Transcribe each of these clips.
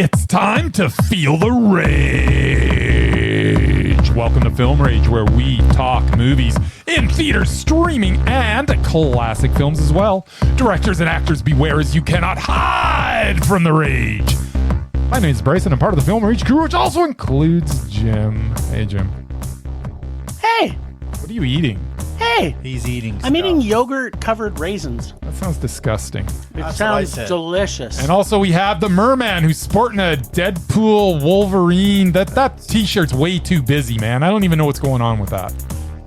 It's time to feel the rage. Welcome to Film Rage, where we talk movies in theaters, streaming, and classic films as well. Directors and actors beware, as you cannot hide from the rage. My name is Bryce, and I'm part of the Film Rage crew, which also includes Jim. Hey, Jim. Hey! What are you eating? Hey! He's eating I'm stuff. eating yogurt-covered raisins. That sounds disgusting. It sounds delicious. And also we have the Merman, who's sporting a Deadpool Wolverine. That t-shirt's way too busy, man. I don't even know what's going on with that.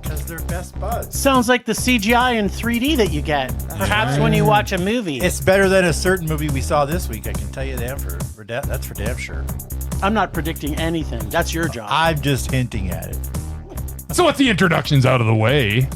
Because they're best buds. Sounds like the CGI in 3D that you get. Perhaps when you watch a movie. It's better than a certain movie we saw this week. I can tell you that that's for damn sure. I'm not predicting anything. That's your job. I'm just hinting at it. So with the introductions out of the way,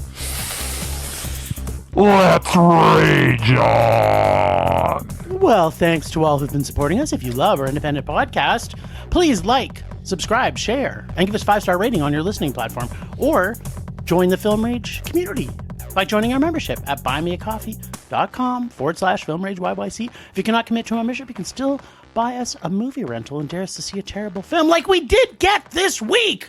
let's rage on. Well, thanks to all who've been supporting us. If you love our independent podcast, please like, subscribe, share, and give us a 5-star rating on your listening platform. Or join the Film Rage community by joining our membership at buymeacoffee.com/FilmRageYYC. If you cannot commit to a membership, you can still buy us a movie rental and dare us to see a terrible film like we did get this week.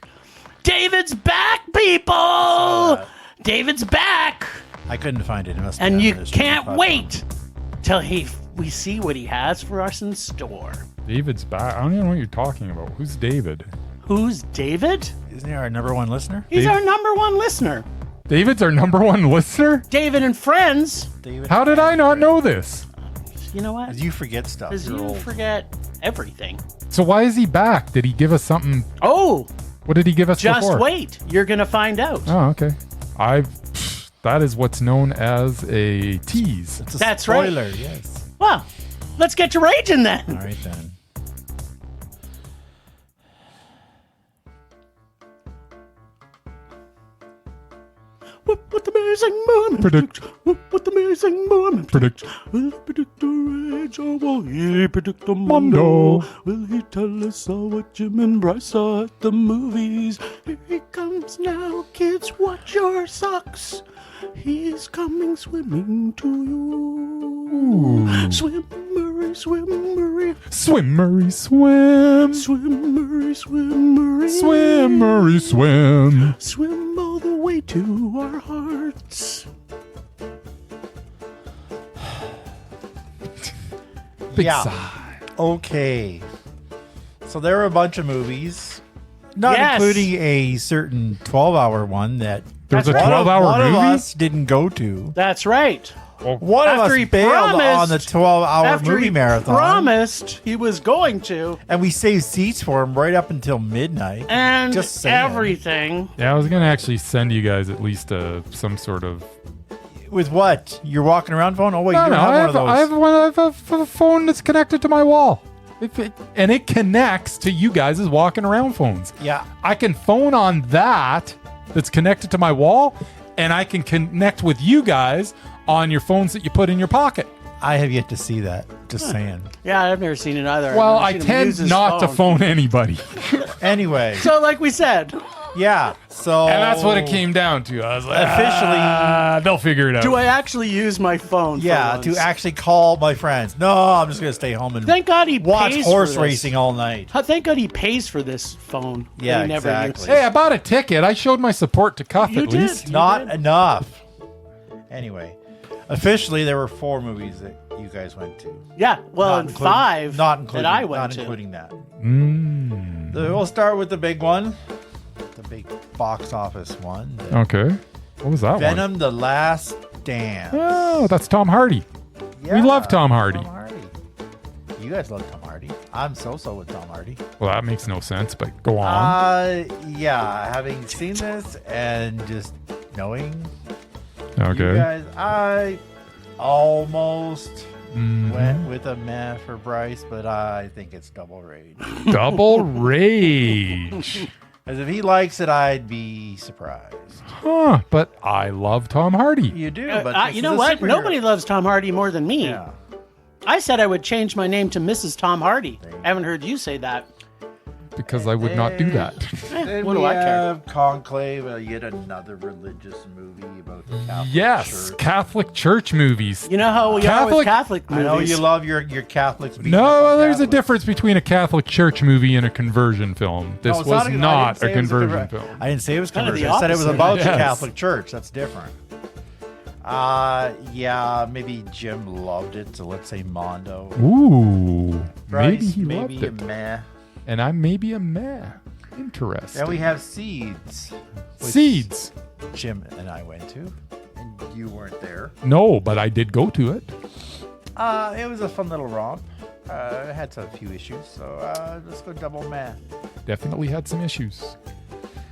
David's back, people! David's back! I couldn't find it. It must And be you on the streaming can't platform. wait till we see what he has for us in store. David's back. I don't even know what you're talking about. Who's David? Who's David? Isn't he our number one listener? He's our number one listener. David's our number one listener? David and Friends. David. How did I not know this? You know what? You forget stuff. Because You're you old. forget everything. So why is he back? Did he give us something? Oh, What did he give us just before? wait. You're going to find out. Oh, okay. That is what's known as a tease. It's a That's right. spoiler, yes. Well, let's get to raging then. All right, then. What the amazing moment? Predict. What the amazing moment? Predict. Will he predict the rage or will he predict the Mondo? mondo? Will he tell us all what Jim and Bryce saw at the movies? Here he comes now, kids, watch your socks. He's coming swimming to you. Swim, Murray, swim, Murray. Swim, Murray, swim. Swim, Murray, swim, Murray. Swim, Murray, swim. Swim all the way to our hearts. Big Yeah. sigh. Okay. So there were a bunch of movies, not Yes. including a certain 12-hour one that There's a That's right. 12-hour one of movie? us didn't go to. That's right. One of us After he bailed promised- on the 12-hour After movie he marathon. promised he was going to, And we saved seats for him right up until midnight. and Just saying. everything. Yeah, I was going to actually send you guys at least some sort of... With what? You're walking around phone? Oh, wait, No, you no, don't have I one of those. have a phone that's connected to my wall. And it connects to you guys' walking around phones. Yeah. I can phone on that's connected to my wall, and I can connect with you guys on your phones that you put in your pocket. I have yet to see that. Just saying. Yeah, I've never seen it either. I've Well, never I seen him tend use his not to phone anybody. Anyway. So, like we said, Yeah. So. And that's what it came down to. I was like, Officially- they'll figure it out. do I actually use my phone? for Yeah, once? to actually call my friends. No, I'm just going to stay home and Thank God he watch pays horse for this. racing all night. Thank God he pays for this phone. that Yeah, he never exactly. uses. Hey, I bought a ticket. I showed my support to Cuff You at did. least. You Not did. enough. Anyway, officially, there were 4 movies that you guys went to. Yeah, well, Not and including- 5 not including, that I went not to. including that. Mm. We'll start with the big one, the big box office one. the Okay. What was that one? Venom: The Last Dance. Oh, that's Tom Hardy. Yeah, love Tom Hardy. You guys love Tom Hardy. I'm so with Tom Hardy. Well, that makes no sense, but go on. Yeah, having seen this and just knowing Okay. you guys, I almost Mhm. went with a meh for Bryce, but I think it's double rage. Double rage. As if he likes it, I'd be surprised. Huh, but I love Tom Hardy. You do, but this you know is a what? superhero. Nobody loves Tom Hardy more than me. Yeah. I said I would change my name to Mrs. Tom Hardy. There you I haven't heard you say that. because I would not do that. Then What do we I care? have Conclave, yet another religious movie about the Catholic Yes, Church. Catholic Church movies. You know how we are with Catholic I movies. know you love your Catholics. beating up No, on there's a Catholics. difference between a Catholic Church movie and a conversion film. This No, it's was I didn't not say a it was conversion film. I didn't say it was Kind of the conversion. I said it was opposite. about the Yes. Catholic Church. That's different. Yeah, maybe Jim loved it, so let's say Mondo. Ooh, Bryce, maybe he maybe loved it. meh. And I'm maybe a meh. Interesting. Then we have Seeds. which Seeds. Jim and I went to, and you weren't there. No, but I did go to it. It was a fun little romp. It had a few issues, so let's go double meh. Definitely had some issues.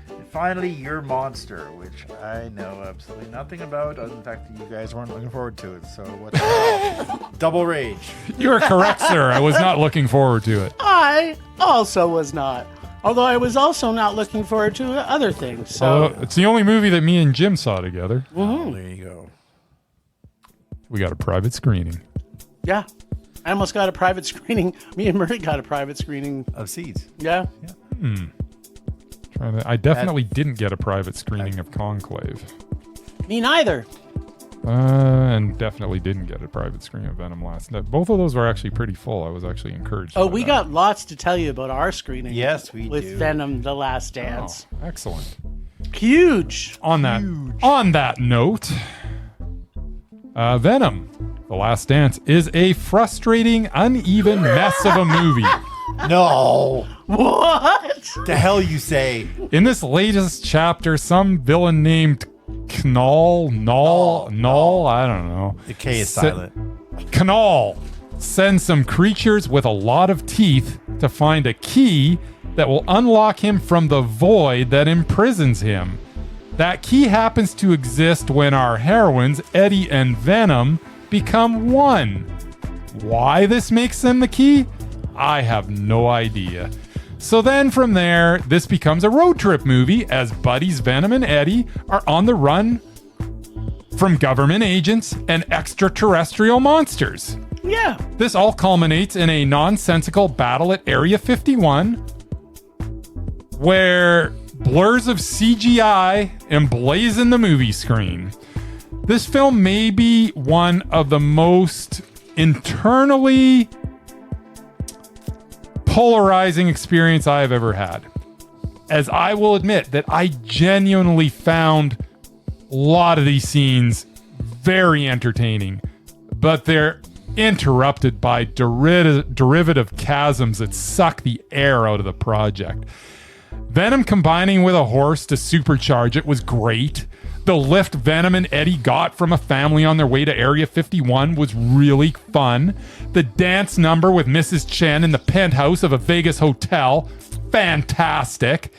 And finally, Your Monster, which I know absolutely nothing about, other than the fact that you guys weren't looking forward to it. So what the hell? Double rage. You're correct, sir. I was not looking forward to it. I also was not. Although I was also not looking forward to other things. So It's the only movie that me and Jim saw together. Oh, there you go. We got a private screening. yeah, I almost got a private screening. Me and Murray got a private screening. Of Seeds. Yeah. I definitely didn't get a private screening of Conclave. Me neither. And definitely didn't get a private screening of Venom last night. Both of those were actually pretty full. I was actually encouraged. Oh, by we that. got lots to tell you about our screening. Yes, we with do. Venom: The Last Oh, Dance. excellent. Huge. On that note, Venom: The Last Dance is a frustrating, uneven mess of a movie. No. What? The hell you say? In this latest chapter, some villain named Null, I don't know. The K is Se- silent. Canal sends some creatures with a lot of teeth to find a key that will unlock him from the void that imprisons him. That key happens to exist when our heroines, Eddie and Venom, become one. Why this makes them the key? I have no idea. So then from there, this becomes a road trip movie as buddies Venom and Eddie are on the run from government agents and extraterrestrial monsters. Yeah. This all culminates in a nonsensical battle at Area 51 where blurs of CGI emblazon the movie screen. This film may be one of the most internally polarizing experience I have ever had. As I will admit that I genuinely found a lot of these scenes very entertaining, but they're interrupted by derivative chasms that suck the air out of the project. Venom combining with a horse to supercharge it was great. The lift Venom and Eddie got from a family on their way to Area 51 was really fun. The dance number with Mrs. Chen in the penthouse of a Vegas hotel, fantastic.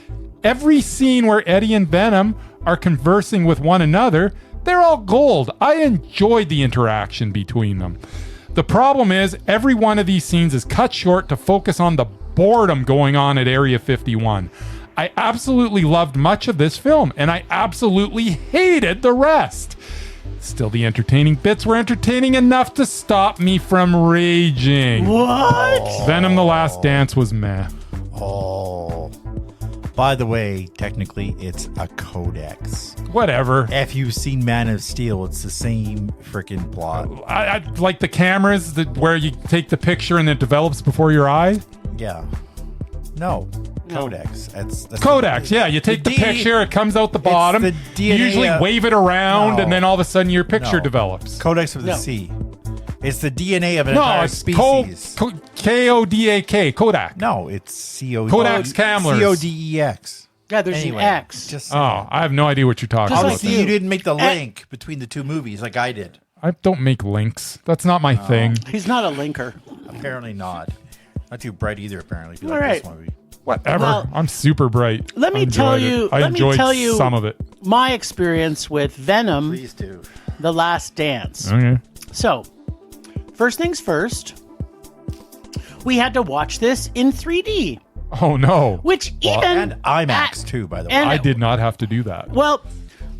Every scene where Eddie and Venom are conversing with one another, they're all gold. I enjoyed the interaction between them. The problem is, every one of these scenes is cut short to focus on the boredom going on at Area 51. I absolutely loved much of this film, and I absolutely hated the rest. Still, the entertaining bits were entertaining enough to stop me from raging. What? Venom: The Last Dance was meh. Oh. By the way, technically, it's a codex. Whatever. If you've seen Man of Steel, it's the same freaking plot. I like the cameras where you take the picture and it develops before your eye. Yeah. No. Codex. That's Codex, yeah. You take the picture, it comes out the bottom. the You DNA usually wave it around, No. and then all of a sudden your picture No. develops. Codex with No. a C. It's the DNA of an No, entire it's species. Kodak. Kodak. No, it's C-O-D. Kodak's Camlers. C-O-D-E-X. Yeah, there's Anyway, an X. Just Oh, I have no idea what you're talking Just about. like obviously there. you didn't make the link between the two movies like I did. I don't make links. That's not my thing. He's not a linker. Apparently not. Not too bright either, apparently, if you All like right. this movie. Whatever. Well, I'm super bright. let me I tell enjoyed you- it. I let me enjoyed tell you- some of it. My experience with Venom: Please do. The Last Dance. Okay. So, first things first, we had to watch this in 3D, Oh no. which even And IMAX, too, by the way. and- I did not have to do that. well,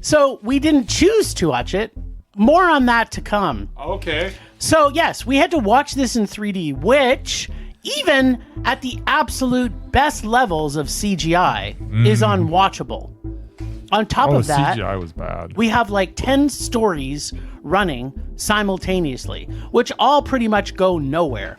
so we didn't choose to watch it. More on that to come. Okay. So, yes, we had to watch this in 3D, which even at the absolute best levels of CGI, is unwatchable. On top of that, CGI was bad. we have like 10 stories running simultaneously, which all pretty much go nowhere.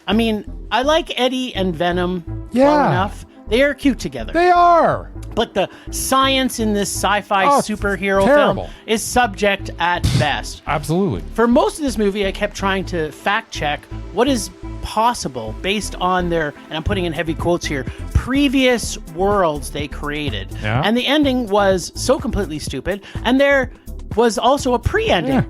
I mean, I like Eddie and Venom well enough. They are cute together. They are. But the science in this sci-fi superhero terrible. film is subject at best. Absolutely. For most of this movie, I kept trying to fact check what is possible based on their, and I'm putting in heavy quotes here, previous worlds they created. Yeah. And the ending was so completely stupid. And there was also a pre-ending.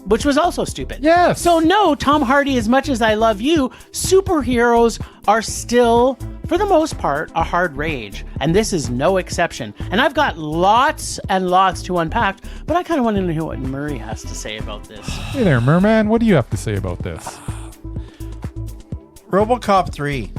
Which was also stupid. Yes. So no, Tom Hardy, as much as I love you, superheroes are still, for the most part, a hard rage. And this is no exception. And I've got lots and lots to unpack, but I kind of want to know what Murray has to say about this. Hey there, Merman. What do you have to say about this? RoboCop 3.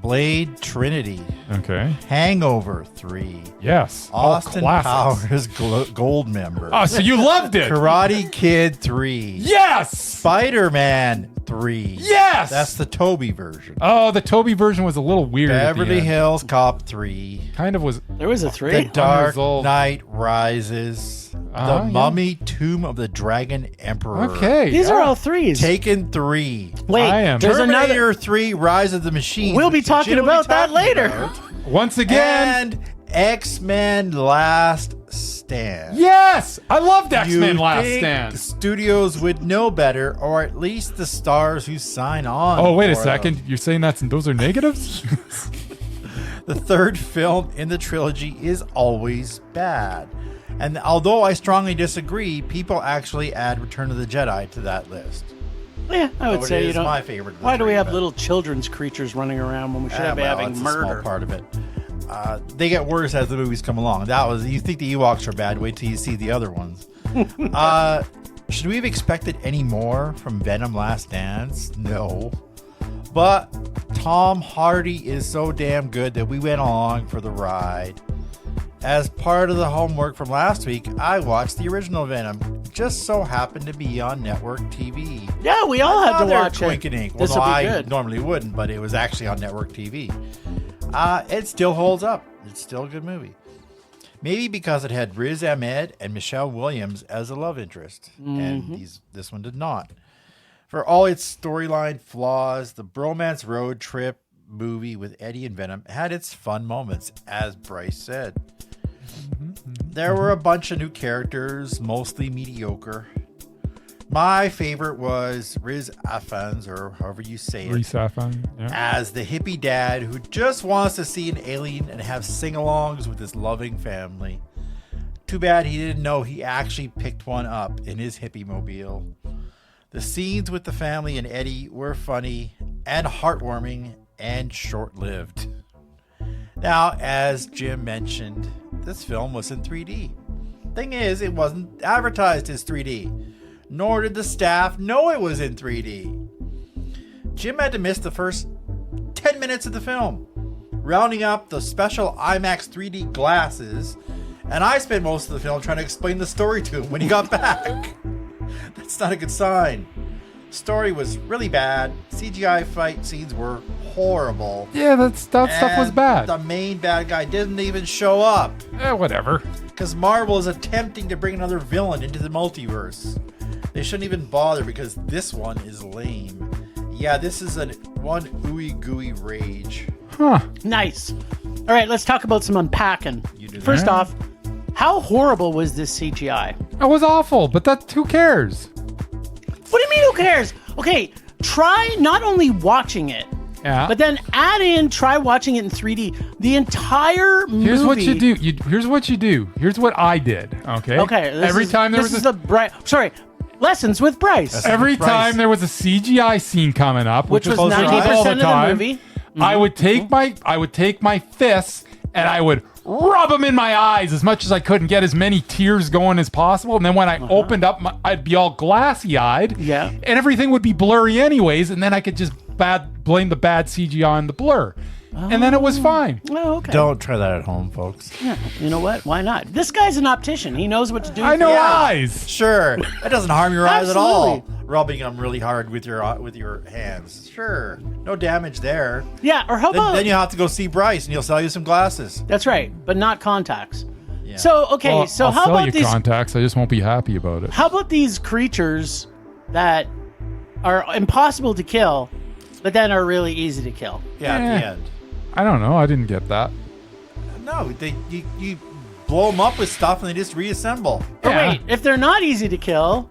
Blade Trinity. Okay. Hangover 3. Yes. All Austin classics. Powers Gold Member. Oh, so you loved it. Karate Kid 3. Yes. Spider-Man 3. Yes. That's the Toby version. Oh, the Toby version was a little weird. at the Beverly end. Hills Cop 3. Kind of was. There was a 3? The Dark old. Knight Rises. The Mummy Tomb of the Dragon Emperor. Okay. These are all 3s. Taken 3. Wait, I am. there's Terminator another. 3 Rise of the Machines. We'll be which talking Jim will be about that talking later. about. Once again. And X-Men Last Stand. Yes. I loved X-Men You'd Last think Stand. Studios would know better, or at least the stars who sign on. Oh, wait a for second. them. You're saying those are negatives? The third film in the trilogy is always bad. And although I strongly disagree, people actually add Return of the Jedi to that list. Yeah, I would Though say it you is don't. my favorite. of the Why do we three, have but- little children's creatures running around when we should be well, having it's a murder? small part of it. They get worse as the movies come along. You think the Ewoks are bad? Wait till you see the other ones. Should we have expected any more from Venom Last Dance? No. But Tom Hardy is so damn good that we went along for the ride. As part of the homework from last week, I watched the original Venom. It just so happened to be on network TV. Yeah, we all had to watch Wink it. and ink. This Well, no, will be I good. normally wouldn't, but it was actually on network TV. It still holds up. It's still a good movie. Maybe because it had Riz Ahmed and Michelle Williams as a love interest, and this one did not. For all its storyline flaws, the bromance road trip movie with Eddie and Venom had its fun moments, as Bryce said. There were a bunch of new characters, mostly mediocre. My favorite was Riz Ahmed, or however you say it, Resafan. Yeah. as the hippie dad who just wants to see an alien and have sing-alongs with his loving family. Too bad he didn't know he actually picked one up in his hippie mobile. The scenes with the family and Eddie were funny and heartwarming and short-lived. Now, as Jim mentioned, this film was in 3D. Thing is, it wasn't advertised as 3D. Nor did the staff know it was in 3D. Jim had to miss the first 10 minutes of the film, rounding up the special IMAX 3D glasses, and I spent most of the film trying to explain the story to him when he got back. That's not a good sign. Story was really bad. CGI fight scenes were horrible. Yeah, that stuff was And bad. The main bad guy didn't even show up, Whatever. because Marvel is attempting to bring another villain into the multiverse. They shouldn't even bother because this one is lame. Yeah, this is one ooey gooey rage. Huh. Nice. All right, let's talk about some unpacking. You do First that. off, how horrible was this CGI? That was awful, but who cares? What do you mean, who cares? Okay, try not only watching it, Yeah. but then try watching it in 3D. The entire movie. Here's what you do. Here's what you do. Here's what I did. Okay. Okay. Every time there was Lessons with Bryce, every Bryce. time there was a CGI scene coming up, which was close to 90% all of the time, movie. I would take my fists and I would rub them in my eyes as much as I could and get as many tears going as possible. And then when I opened up, I'd be all glassy-eyed. Yeah. And everything would be blurry anyways. And then I could just blame the bad CGI on the blur. And then it was fine. Oh, okay. Don't try that at home, folks. Yeah, you know what? Why not? This guy's an optician. He knows what to do. I know Yeah. eyes. Sure, that doesn't harm your eyes at all. rubbing them really hard with your hands. Sure, no damage there. Yeah, or how about... Then you have to go see Bryce, and he'll sell you some glasses. That's right, but not contacts. Yeah. So, okay, Well, so I'll how sell about you these... contacts. I just won't be happy about it. How about these creatures that are impossible to kill, but then are really easy to kill? Yeah, at the end. I don't know. I didn't get that. No, you blow them up with stuff, and they just reassemble. Oh, Yeah. wait, if they're not easy to kill,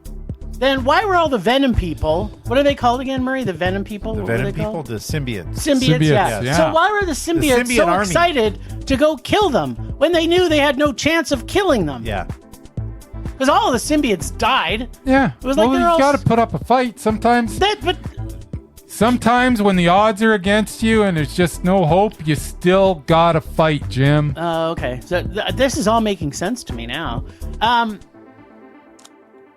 then why were all the Venom people... What are they called again, Murray? The Venom people? The What were Venom they people, called? the symbiotes. Symbiotes, yeah. yeah. So why were the symbiotes symbiote so army. excited to go kill them when they knew they had no chance of killing them? Yeah. Because all of the symbiotes died. Yeah. It was like well, they're you all- got to put up a fight sometimes. Sometimes when the odds are against you and there's just no hope, you still got to fight, Jim. Okay. So this is all making sense to me now.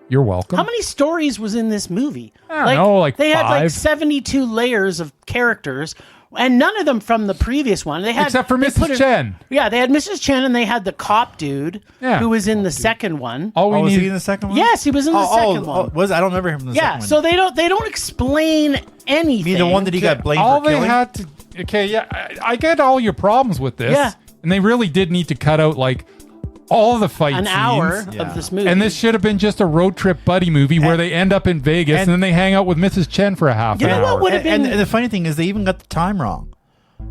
You're welcome. How many stories was in this movie? I don't know, like they had like 5. 72 layers of characters, and none of them from the previous one. They had Except for they Mrs. put Chen. Yeah, they had Mrs. Chen, and they had the cop dude Yeah. who was in the second one. All we Was he need in the second one? Yes, he was in the second one. Was I don't remember him in the Yeah, second so one. they don't explain anything. You mean the one that he got blamed all for they killing? had to. Okay, yeah, I get all your problems with this. Yeah. And they really did need to cut out like all the fight an scenes. hour Yeah. of this movie. And this should have been just a road trip buddy movie where they end up in Vegas and, then they hang out with Mrs. Chen for a half You an know hour. what would have and, been... and the funny thing is, they even got the time wrong.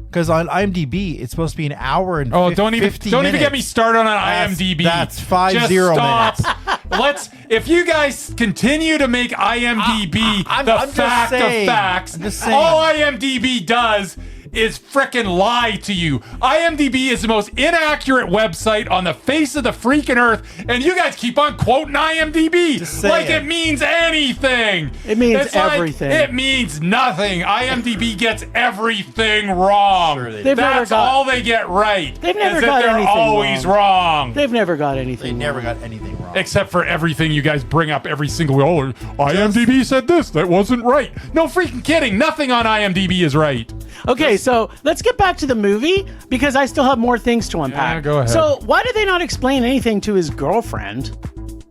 Because on IMDb, it's supposed to be an hour and Oh, don't even 50 don't even get me minutes. started on That's- IMDb. that's 50 Just minutes. stop. If you guys continue to make IMDb I'm the just fact saying. of facts, I'm just saying. all IMDb does is frickin' lie to you. IMDb is the most inaccurate website on the face of the freaking earth, and you guys keep on quoting IMDb Just saying. like it means anything. It means It's like, everything. it means nothing. IMDb gets everything wrong. Sure they do. They've never That's got- all they get right. They've never is that got they're anything always wrong. They've never got They anything never wrong. got anything wrong. Except for everything you guys bring up every single IMDb said this, that wasn't right. No freaking kidding. Nothing on IMDb is right. Okay, so let's get back to the movie because I still have more things to unpack. Yeah, go ahead. So why did they not explain anything to his girlfriend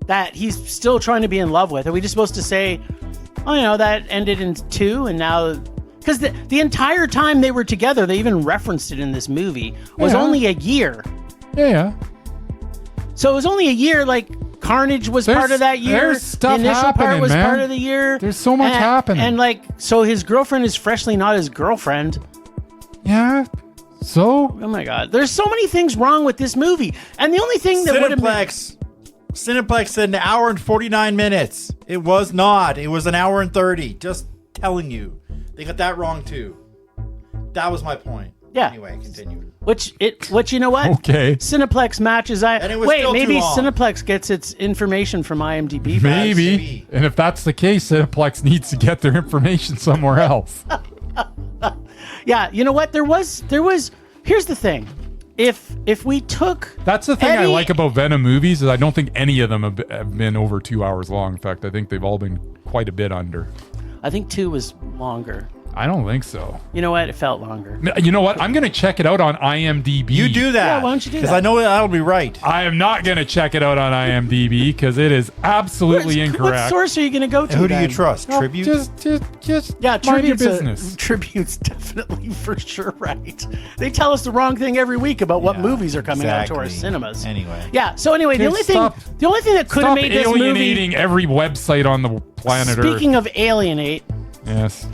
that he's still trying to be in love with? Are we just supposed to say, oh, you know, that ended in 2 and now... Because the entire time they were together, they even referenced it in this movie, was Yeah. only a year. Yeah. So it was only a year, like... Carnage was There's- part of that year. there's stuff the initial part happening, was man. part of the year. There's so much And- happening. And like, so his girlfriend is freshly not his girlfriend. Yeah. So? Oh my god. There's so many things wrong with this movie. And the only thing that would have been... Cineplex said an hour and 49 minutes. It was not. It was an hour and 30. Just telling you. They got that wrong too. That was my point. Yeah. Anyway, continue. Which you know what? Okay. Cineplex matches And it was Wait, still too maybe long. Cineplex gets its information from IMDb. Maybe. Maybe. And if that's the case, Cineplex needs to get their information somewhere else. Yeah, you know what? There was here's the thing. If we took That's the thing I any- like about Venom movies is I don't think any of them have been over 2 hours long. In fact, I think they've all been quite a bit under. I think 2 was longer. I don't think so. You know what? It felt longer. You know what? I'm going to check it out on IMDb. You do that. Yeah, why don't you do Because that? I know that'll be right. I am not going to check it out on IMDb because it is absolutely What incorrect. source are you going to go to? Who do you then? trust? Well, Tribute? Just Yeah, mind your tribute's business. Tribute's definitely for sure right. They tell us the wrong thing every week about what Yeah, movies are coming out to our exactly. cinemas. Anyway. Yeah. So anyway, the Okay, only thing that could have Stop made this movie. alienating every website on the planet Speaking of alienate, Earth. Yes.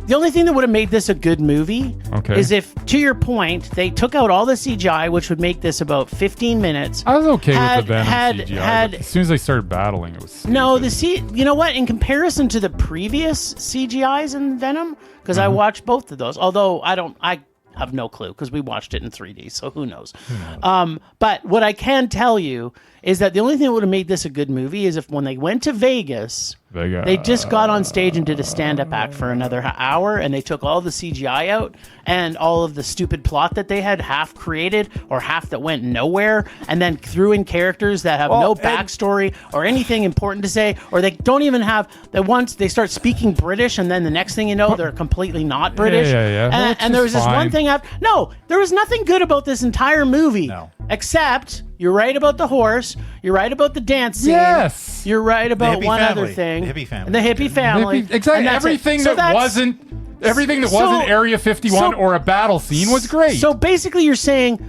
the only thing that would have made this a good movie Okay. is if, to your point, they took out all the CGI, which would make this about 15 minutes. I was okay Had- with the Venom had- CGI. had- but as soon as they started battling, it was No, stupid. you know what? In comparison to the previous CGIs in Venom, because Mm-hmm. I watched both of those. Although I have no clue because we watched it in 3D, so who knows? But what I can tell you is that the only thing that would have made this a good movie is if when they went to Vegas, they just got on stage and did a stand-up act for another hour, and they took all the CGI out and all of the stupid plot that they had half created or half that went nowhere, and then threw in characters that have no and- backstory or anything important to say, or they don't even have. That once they start speaking British, and then the next thing you know, they're completely not British. yeah. Which And there was is this one fine. thing after. No, there was nothing good about this entire movie. No. Except You're right about the horse. You're right about the dance scene. Yes. You're right about hippie one family. other thing. The hippie family. The hippie family. Exactly. And that's it. Everything So that wasn't Area 51 or a battle scene was great. So basically, you're saying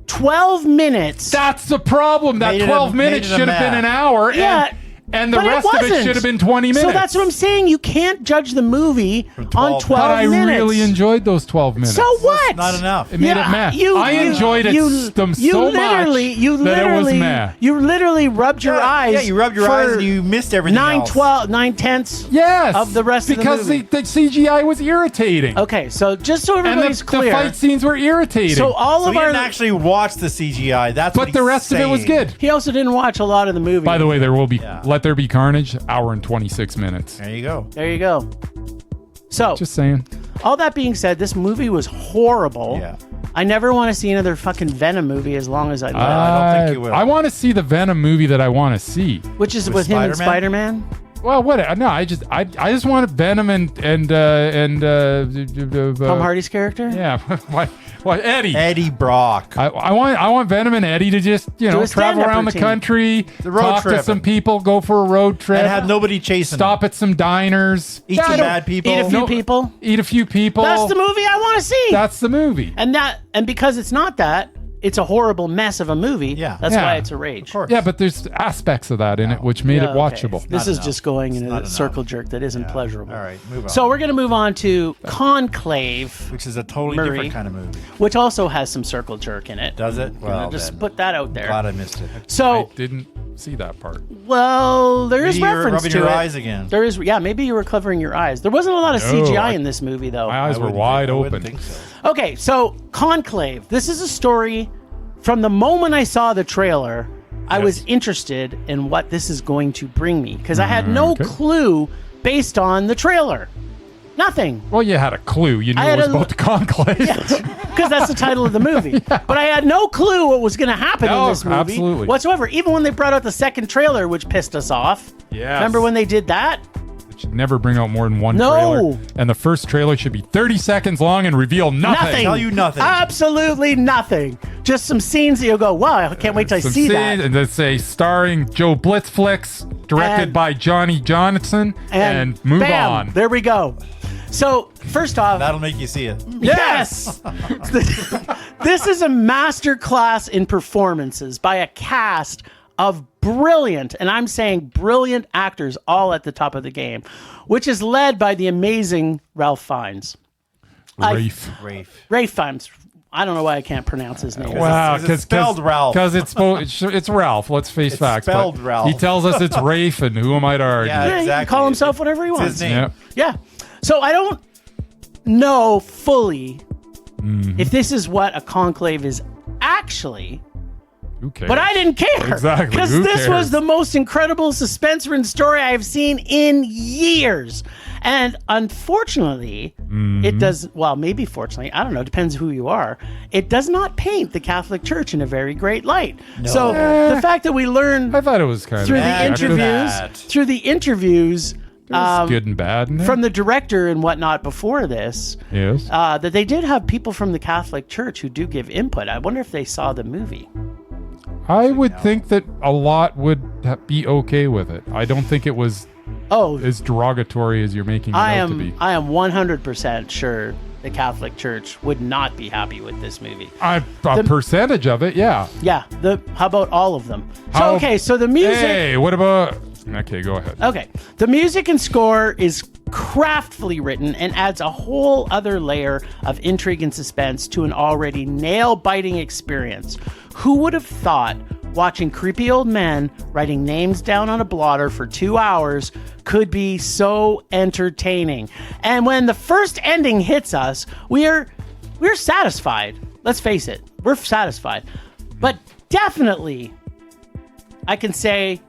12 minutes. That's the problem. That 12 minutes should have been an hour. Yeah. And the But rest of it should have been 20 minutes. So that's what I'm saying. You can't judge the movie on 12 But I minutes. really enjoyed those 12 minutes. So what? Not enough. It made it meh. I enjoyed it so much that it was meh. You literally rubbed your eyes. Yeah, you rubbed your eyes and you missed everything else. 9/10 Yes. of the rest of the movie. Because the CGI was irritating. Okay, so just so And everybody's clear. the fight scenes were irritating. So all So of he our... didn't actually watch the CGI. That's what But the rest of it was good. He also didn't watch a lot of the movie. By the way, there will be Let There Be Carnage, hour and 26 minutes. There you go. There you go. So, Just saying. all that being said, this movie was horrible. Yeah. I never want to see another fucking Venom movie as long as I live. I don't think you will. I want to see the Venom movie that I want to see. Which is with him and Spider-Man? Spider-Man? Well, what? No, I just want Venom and Tom Hardy's character? Yeah, what? Eddie? Eddie Brock. I want Venom and Eddie to just Do a travel stand-up around routine. the country, The road talk to trip. some people, go for a road trip, And have nobody chasing stop at some diners, Eat some bad people. Eat a few people? eat a few people. That's the movie I want to see. That's the movie. And because it's not that, it's a horrible mess of a movie. Yeah. That's Yeah. why it's a rage. Of course. Yeah, but there's aspects of that in it which made Yeah, it watchable. okay. This Not is enough. just going in It's a not enough. circle jerk that isn't pleasurable. All right, move on. So we're going to move on to Conclave, Which is a totally Murray. different kind of movie. which also has some circle jerk in it. Does it? Well, Just then. put that out there. Glad I missed it. I So, didn't see that part. well, there is Maybe you're reference rubbing to your it. eyes again. There is, yeah, maybe you were covering your eyes. There wasn't a lot of No, CGI I- in this movie, though. My eyes I were wouldn't wide think- I wouldn't open. think so. Okay, so Conclave. This is a story. From the moment I saw the trailer, I was interested in what this is going to bring me because I had no Okay. clue based on the trailer. Nothing. Well, you had a clue. You knew had it was a- about the Conclave. Because that's the title of the movie. But I had no clue what was going to happen No, in this movie absolutely. whatsoever. Even when they brought out the second trailer, which pissed us off. Yes. Remember when they did that? It should never bring out more than one No. trailer. And the first trailer should be 30 seconds long and reveal nothing. Tell you nothing. Absolutely nothing. Just some scenes that you'll go, wow, I can't wait till I Some see scenes, that. and let's say starring Joe Blitzflix, directed And- by Johnny Johnson, and move bam, on. There we go. So, first off, That'll make you see it. yes! This is a masterclass in performances by a cast of brilliant, and I'm saying brilliant actors all at the top of the game, which is led by the amazing Ralph Fiennes. Rafe. Ralph Fiennes. I don't know why I can't pronounce his name. Wow, It's spelled Ralph. Because it's Ralph. Let's face It's facts. but spelled Ralph. He tells us it's Rafe, and who am I to argue? Yeah. Yeah, he can exactly. call himself whatever he It's wants. his name. Yeah. Yeah. So I don't know fully if this is what a conclave is actually, Who cares? but I didn't care. Exactly. Because Who this was cares? the most incredible suspense-ridden story I have seen in years. And unfortunately, it does, well, maybe fortunately, I don't know, depends who you are. It does not paint the Catholic Church in a very great light. So the fact that we learn I thought it was kind through of the Bad. interviews, good and bad. In it. from the director and whatnot before this, yes. that they did have people from the Catholic Church who do give input. I wonder if they saw the movie. I would think that a lot would be okay with it. I don't think it was Oh, as derogatory as you're making it I out to be. am 100% sure the Catholic Church would not be happy with this movie. A percentage of it, yeah. Yeah, how about all of them? So How- okay, so the music. Hey, what about? Okay, go ahead. Okay, the music and score is craftfully written and adds a whole other layer of intrigue and suspense to an already nail-biting experience. Who would have thought watching creepy old men writing names down on a blotter for 2 hours could be so entertaining? And when the first ending hits us, we're satisfied. Let's face it, we're satisfied. But definitely, I can say,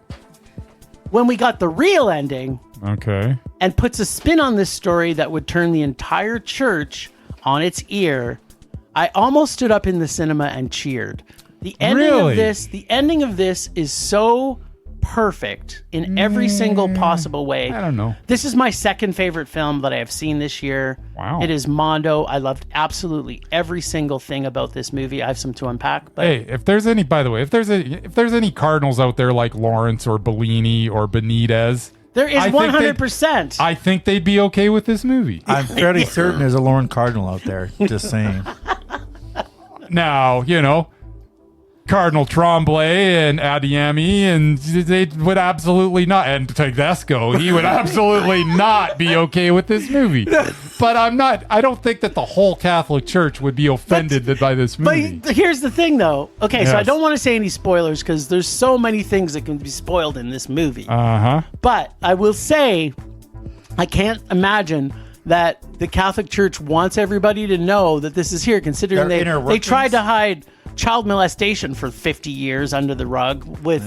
when we got the real ending Okay. and puts a spin on this story that would turn the entire church on its ear, I almost stood up in the cinema and cheered. The ending Really? of this is so perfect in every single possible way. I don't know. This is my second favorite film that I have seen this year. Wow. It is Mondo. I loved absolutely every single thing about this movie. I have some to unpack. But Hey, if there's any, by the way, if there's any Cardinals out there like Lawrence or Bellini or Benitez, there is I think 100%. I think they'd be okay with this movie. I'm fairly certain there's a Lauren Cardinal out there. Just saying. Now, Cardinal Tremblay and Adeyemi, and they would absolutely not, and Tedesco, he would absolutely not be okay with this movie. But I don't think that the whole Catholic Church would be offended by this movie. But here's the thing, though. Okay, so I Yes. don't want to say any spoilers because there's so many things that can be spoiled in this movie. Uh-huh. But I will say, I can't imagine that the Catholic Church wants everybody to know that this is here, considering Their inner they tried workings. to hide child molestation for 50 years under the rug Well,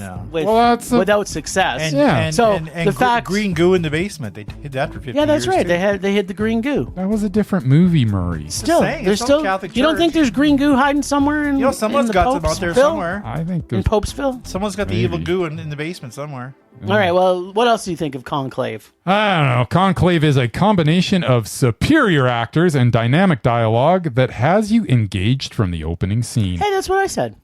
that's without success. And, Yeah. and, So, and, and the fact- green goo in the basement. They hid that for 50 Yeah, that's years, right. too. They hid the green goo. That was a different movie, Murray. Still, saying, there's it's still still. Catholic You don't Church. think there's green goo hiding somewhere in? Someone's in the got some out there Popesville? somewhere. I think In there's... Popesville. Someone's got the Maybe. evil goo in the basement somewhere. All right. Well, what else do you think of Conclave? I don't know. Conclave is a combination of superior actors and dynamic dialogue that has you engaged from the opening scene. Hey, that's what I said.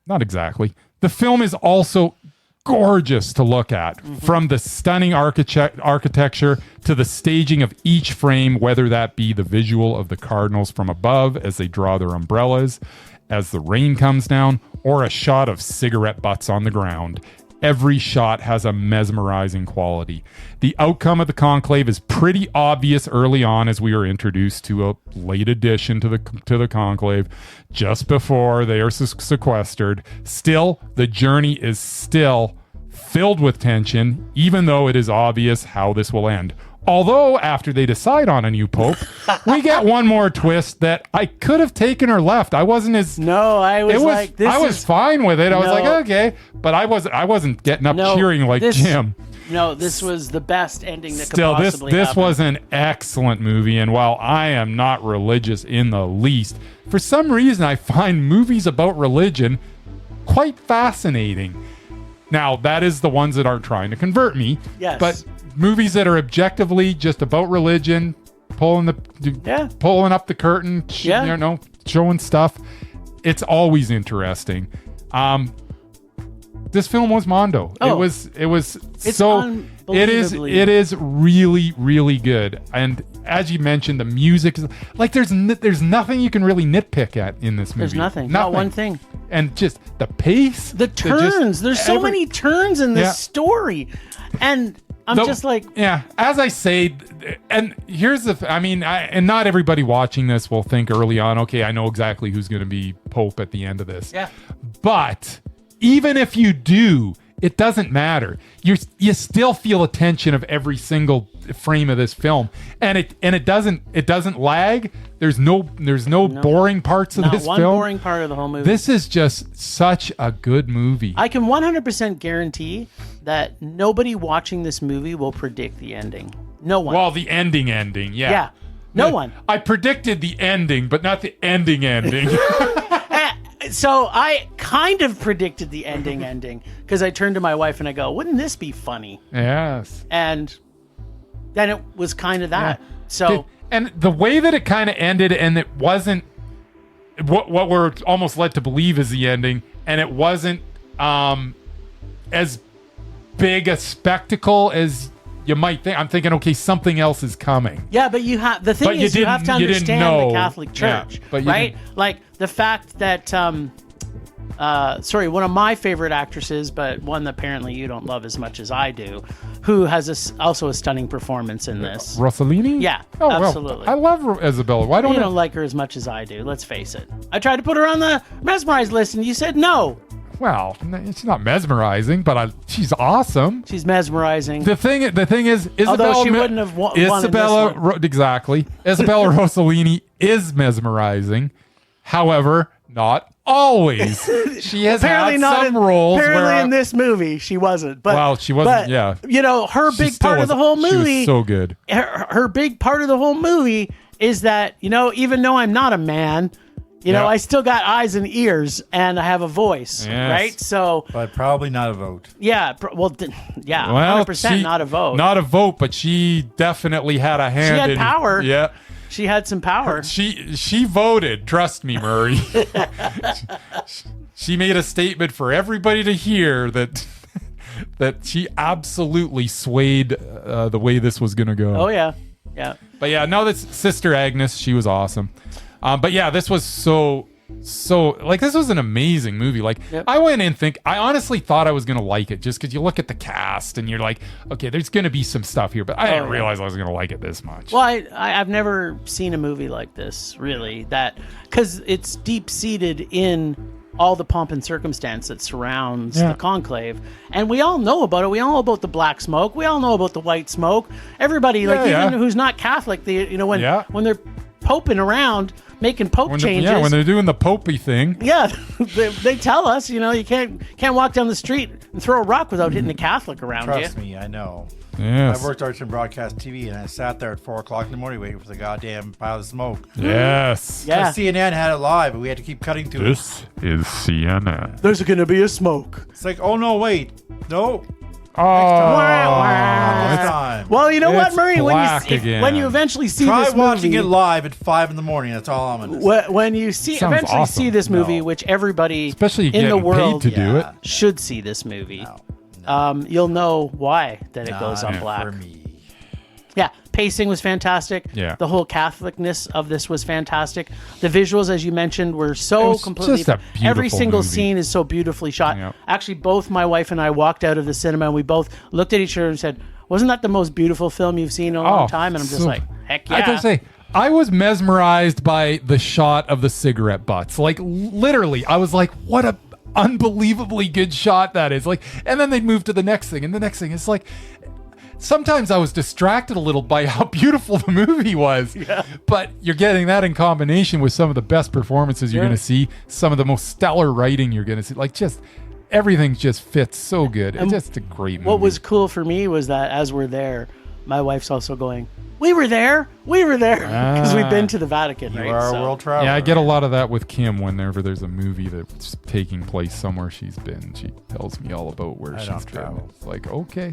Not exactly. The film is also gorgeous to look at, from the stunning architecture to the staging of each frame, whether that be the visual of the Cardinals from above as they draw their umbrellas, as the rain comes down, or a shot of cigarette butts on the ground. Every shot has a mesmerizing quality. The outcome of the conclave is pretty obvious early on, as we are introduced to a late addition to the conclave just before they are sequestered. Still, the journey is still filled with tension, even though it is obvious how this will end. Although, after they decide on a new pope, we get one more twist that I could have taken or left. I wasn't as... No, I was like, this I was is... fine with it. I was No. like, okay, but I wasn't getting up No, cheering like this- Jim. No, this was the best ending that Still, could this possibly this happen. was an excellent movie, and while I am not religious in the least, for some reason I find movies about religion quite fascinating. Now, that is the ones that aren't trying to convert me. Yes. But movies that are objectively just about religion, pulling up the curtain, showing stuff, it's always interesting. This film was Mondo. Oh. It was It's so unbelievably- it is really, really good. And as you mentioned, the music is like there's nothing you can really nitpick at in this movie. There's nothing. Not one thing. And just the pace, The turns. There's so many turns in this Yeah. story. And I'm Though- just like, yeah, as I say, and here's and not everybody watching this will think early on, okay, I know exactly who's going to be Pope at the end of this. Yeah. But even if you do, it doesn't matter. You still feel the tension of every single frame of this film, and it doesn't lag. There's no boring parts of not this one film. boring part of the whole movie. This is just such a good movie. I can 100% guarantee that nobody watching this movie will predict the ending. No one. Well, the ending, yeah. Yeah. No one. I predicted the ending, but not the ending. So I kind of predicted the ending because I turned to my wife and I go, wouldn't this be funny? Yes. And then it was kind of that. So And the way that it kind of ended, and it wasn't what we're almost led to believe is the ending, and it wasn't as big a spectacle as you might think. I'm thinking, okay, something else is coming. yeah, but you have the thing But you is you have to didn't- you didn't understand know. the Catholic Yeah, Church, but you right? didn't- Like the fact that one of my favorite actresses, but one that apparently you don't love as much as I do, who has also a stunning performance in this. Rossellini? Yeah, Oh, absolutely. Well, I love Isabella. Why You don't don't like her as much as I do. Let's face it. I tried to put her on the Mesmerized list, and you said no. Well, it's not mesmerizing, but she's awesome. She's mesmerizing. The thing is, Although she wouldn't have won in this Isabella, one. Exactly. Isabella Rossellini is mesmerizing. However, not always. She has Apparently had not some roles Apparently where in this movie she wasn't. But Well, she wasn't, but, yeah. You know, her she big still part of the was- whole She movie. was so good. her big part of the whole movie is that, you know, even though I'm not a man, You know, I still got eyes and ears, and I have a voice, Yes. right? So, But probably not a vote. yeah, 100% not a vote. Not a vote, but she definitely had a hand. She had in, power. Yeah. She had some power. She voted. Trust me, Murray. She made a statement for everybody to hear that she absolutely swayed the way this was going to go. Oh, yeah. Yeah. But yeah, no, that's Sister Agnes. She was awesome. But yeah, this was so like, this was an amazing movie. Like, I went in I honestly thought I was going to like it just because you look at the cast and you're like, okay, there's going to be some stuff here, but I didn't realize I was going to like it this much. Well, I've never seen a movie like this, really, because it's deep-seated in all the pomp and circumstance that surrounds the Conclave. And we all know about it. We all know about the black smoke. We all know about the white smoke. Everybody, even who's not Catholic, when they're poping around, making pope changes. When they're doing the popey thing. Yeah, they tell us, you can't walk down the street and throw a rock without hitting a Catholic around you. Trust me, I know. Yes. I worked arts and broadcast TV, and I sat there at 4 o'clock in the morning waiting for the goddamn pile of smoke. Yes. Yeah. CNN had it live, but we had to keep cutting to it. This is CNN. There's going to be a smoke. It's like, oh no, wait. No. Oh. Next time. Well, you know what, It's Murray? black again. When you eventually see Try this movie, watching it live at 5 in the morning. That's all I'm going to say. when you Sounds eventually awesome. see this movie, No. which everybody Especially in getting the world paid to do it. should see this movie, No. you'll know why that it goes on Not black. for me. Yeah, pacing was fantastic. Yeah. The whole Catholicness of this was fantastic. The visuals, as you mentioned, were so was completely... just a beautiful every single movie. scene is so beautifully shot. Yeah. Actually, both my wife and I walked out of the cinema and we both looked at each other and said, wasn't that the most beautiful film you've seen in a long time? And I'm just so- like, heck yeah. I gotta say, I was mesmerized by the shot of the cigarette butts. Like, literally, I was like, what a unbelievably good shot that is. Like, and then they'd move to the next thing, and the next thing. It's like, sometimes I was distracted a little by how beautiful the movie was. Yeah. But you're getting that in combination with some of the best performances you're going to see, some of the most stellar writing you're going to see. Like, just everything just fits so good. It's just a great movie. What was cool for me was that as we're there, my wife's also going, we were there, because we've been to the Vatican, You right? are a So- world traveler. Yeah, I get a lot of that with Kim whenever there's a movie that's taking place somewhere she's been. She tells me all about where she's don't been. travel. It's like, okay.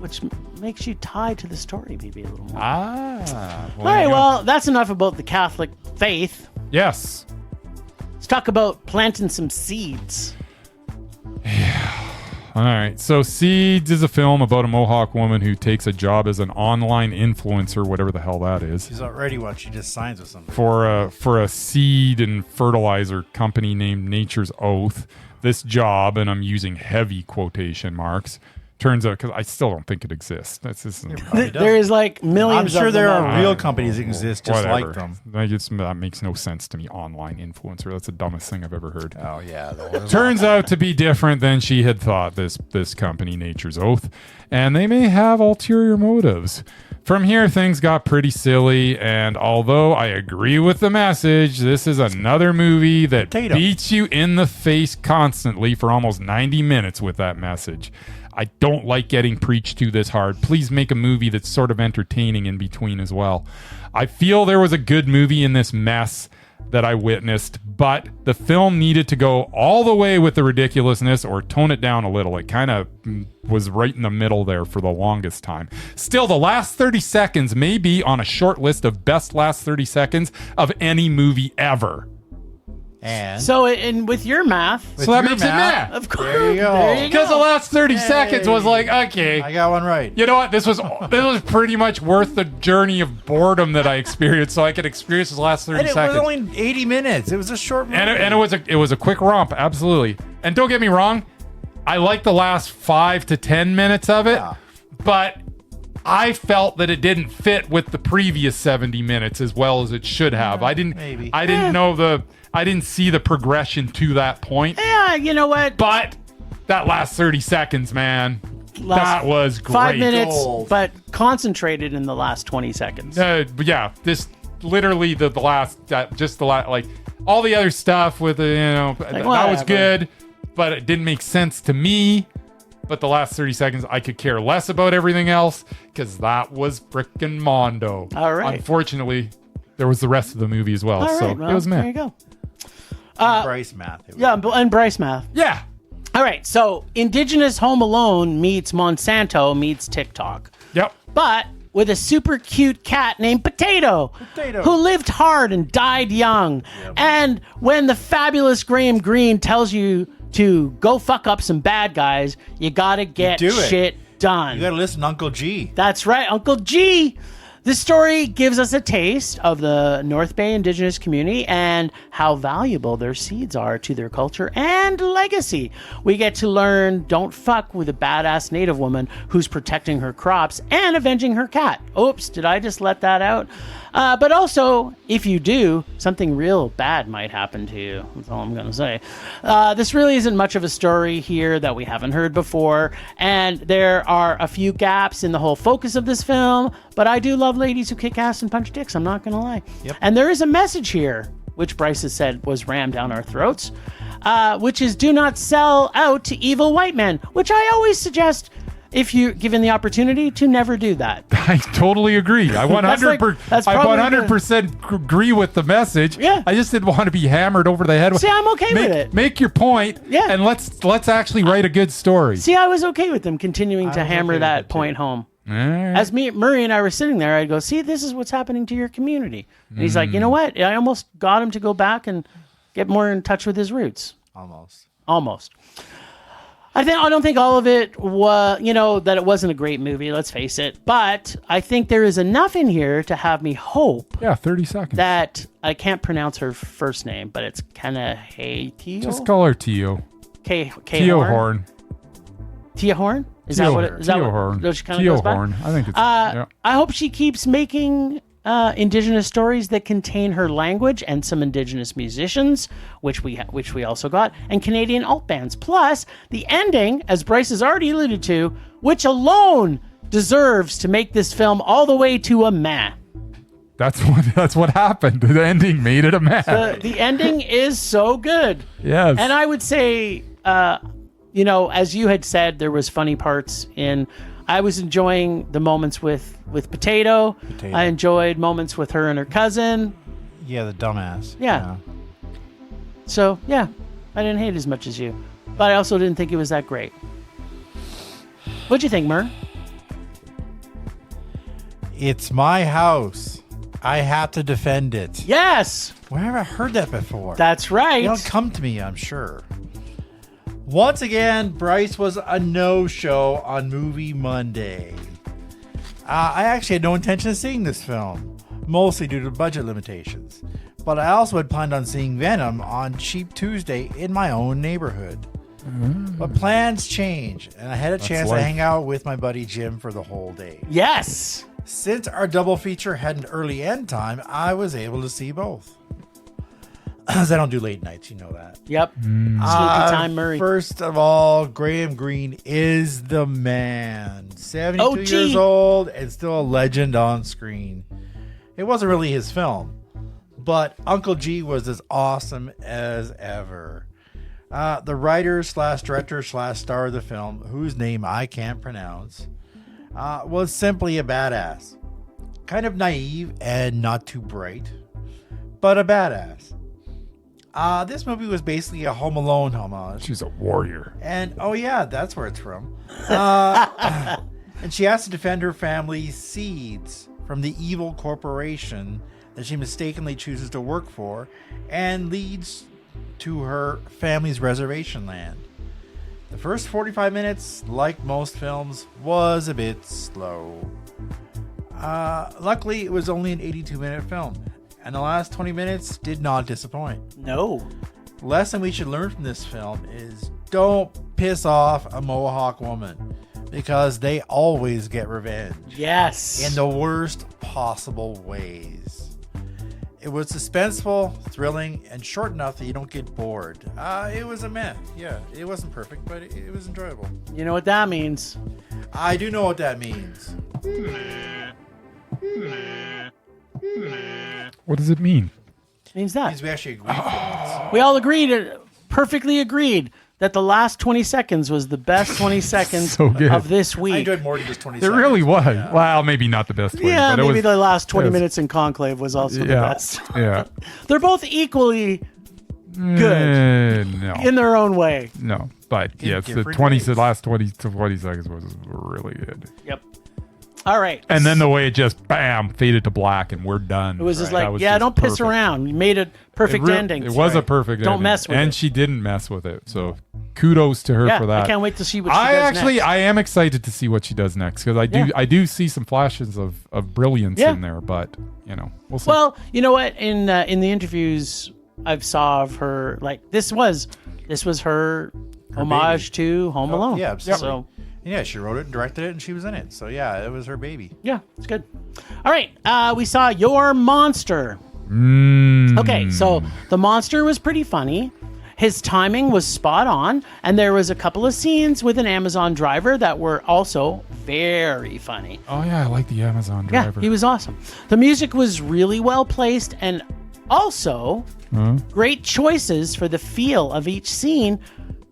which makes you tied to the story maybe a little more. Ah. All right, well, that's enough about the Catholic faith. Yes. Let's talk about planting some seeds. All right. So Seeds is a film about a Mohawk woman who takes a job as an online influencer, whatever the hell that is, She's already one. She just signs with somebody. for a seed and fertilizer company named Nature's Oath. This job, and I'm using heavy quotation marks, turns out, because I still don't think it exists. That's just There is like millions I'm sure of them there out. are real companies that exist just whatever. like them. That makes no sense to me. Online influencer. That's the dumbest thing I've ever heard. Oh, yeah. Turns out to be different than she had thought, this company, Nature's Oath. And they may have ulterior motives. From here, things got pretty silly, and although I agree with the message, this is another movie that Potato. beats you in the face constantly for almost 90 minutes with that message. I don't like getting preached to this hard. Please make a movie that's sort of entertaining in between as well. I feel there was a good movie in this mess that I witnessed, but the film needed to go all the way with the ridiculousness or tone it down a little. It kind of was right in the middle there for the longest time. Still, the last 30 seconds may be on a short list of best last 30 seconds of any movie ever. And So, and with your math, So that your makes it math, meh. of course, there you go. Because the last 30 seconds was like, okay. I got one right. You know what? This was pretty much worth the journey of boredom that I experienced, so I could experience the last 30 And it seconds. was only 80 minutes. It was a short movie. and it was a quick romp, absolutely. And don't get me wrong, I like the last 5 to 10 minutes of it, Yeah. but I felt that it didn't fit with the previous 70 minutes as well as it should have. I didn't I didn't see the progression to that point. yeah, you know what? But that last 30 seconds, man, that was great. 5 minutes, Gold. but concentrated in the last 20 seconds. But yeah, this literally the last, like all the other stuff with the, that was whatever. good, but it didn't make sense to me. But the last 30 seconds, I could care less about everything else because that was frickin' Mondo. All right. Unfortunately, there was the rest of the movie as well. All So right, well, it was there meh. you go. Bryce math. It was- Yeah, and Bryce math. Yeah. All right, so Indigenous Home Alone meets Monsanto meets TikTok. Yep. But with a super cute cat named Potato, Potato. who lived hard and died young. And when the fabulous Graham Greene tells you to go fuck up some bad guys, you gotta get do it. shit done. You gotta listen to Uncle G. That's right, Uncle G. This story gives us a taste of the North Bay Indigenous community and how valuable their seeds are to their culture and legacy. We get to learn don't fuck with a badass Native woman who's protecting her crops and avenging her cat. Oops, did I just let that out? But also, if you do, something real bad might happen to you. That's all I'm going to say. This really isn't much of a story here that we haven't heard before, and there are a few gaps in the whole focus of this film, but I do love ladies who kick ass and punch dicks, I'm not going to lie. Yep. And there is a message here, which Bryce has said was rammed down our throats, which is do not sell out to evil white men, which I always suggest if you're given the opportunity to never do that. I totally agree. I 100% agree with the message. Yeah. I just didn't want to be hammered over the head. See, I'm okay with it. Make your point. Yeah. And let's actually write a good story. See, I was okay with them continuing to was hammer okay with that it, too. point home. All right. As Murray and I were sitting there, I'd go, see, this is what's happening to your community. And he's like, you know what? I almost got him to go back and get more in touch with his roots. Almost. I don't think all of it was, that it wasn't a great movie, let's face it. But I think there is enough in here to have me hope Yeah, 30 seconds. that I can't pronounce her first name, but it's Kanahei Just call her Tio. Tio Horn. Tia Horn? Is Tio that what it is? Tio Horn. She kind of Tio goes by? Horn. I think it's. Yeah. I hope she keeps making Indigenous stories that contain her language and some Indigenous musicians, which we also got, and Canadian alt bands. Plus, the ending, as Bryce has already alluded to, which alone deserves to make this film all the way to a meh. That's what happened. The ending made it a mess. The ending is so good. Yes. And I would say, as you had said, there was funny parts in. I was enjoying the moments with Potato. I enjoyed moments with her and her cousin. Yeah, the dumbass. Yeah. So, yeah, I didn't hate it as much as you. But I also didn't think it was that great. What'd you think, Mur? It's my house. I have to defend it. Yes! Where have I heard that before? That's right. It'll come to me, I'm sure. Once again, Bryce was a no-show on Movie Monday. I actually had no intention of seeing this film, mostly due to budget limitations. But I also had planned on seeing Venom on Cheap Tuesday in my own neighborhood. But plans change, and I had a chance to hang out with my buddy Jim for the whole day. Yes! Since our double feature had an early end time, I was able to see both. Because I don't do late nights, you know that. Yep. Sleepy time, Murray. First of all, Graham Greene is the man. 72 OG. years old and still a legend on screen. It wasn't really his film, but Uncle G was as awesome as ever. The writer / director / star of the film, whose name I can't pronounce, was simply a badass. Kind of naive and not too bright, but a badass. This movie was basically a Home Alone homage. She's a warrior. And, oh yeah, that's where it's from. And she has to defend her family's seeds from the evil corporation that she mistakenly chooses to work for and leads to her family's reservation land. The first 45 minutes, like most films, was a bit slow. Luckily, it was only an 82-minute film. And the last 20 minutes did not disappoint. No. The lesson we should learn from this film is don't piss off a Mohawk woman, because they always get revenge. Yes. In the worst possible ways. It was suspenseful, thrilling, and short enough that you don't get bored. It was a meh. Yeah, it wasn't perfect, but it was enjoyable. You know what that means. I do know what that means. What does it mean? Means that. Means we actually agreed for once. We all agreed, perfectly agreed. that the last 20 seconds was the best 20 seconds So good. of this I week. enjoyed more than just 20 It seconds. really was. Yeah. Well, maybe not the best way, Yeah, but it maybe was, the last 20 it was- minutes in Conclave was also the best. Yeah. They're both equally good No. in their own way. No. But yes, the different 20 ways. the last 20 to 40 seconds was really good. Yep. All right. And then the way it just bam faded to black and we're done. It was just That like, was yeah, just don't piss perfect. around. You made a perfect ending. It was a perfect ending. Don't mess with and it. she didn't mess with it. So kudos to her Yeah, for that. I can't wait to see what she does next. I am excited to see what she does next because Yeah. I do see some flashes of brilliance Yeah. in there, but we'll see. Well, you know what? In the interviews I've saw of her, like this was her homage to Home Alone. Yeah, absolutely. So Yeah, she wrote it and directed it, and she was in it. So yeah, it was her baby. yeah, it's good. All right, we saw Your Monster. Okay, so the monster was pretty funny. His timing was spot on, and there was a couple of scenes with an Amazon driver that were also very funny. Oh yeah, I like the Amazon Yeah, driver. he was awesome. The music was really well placed, and also great choices for the feel of each scene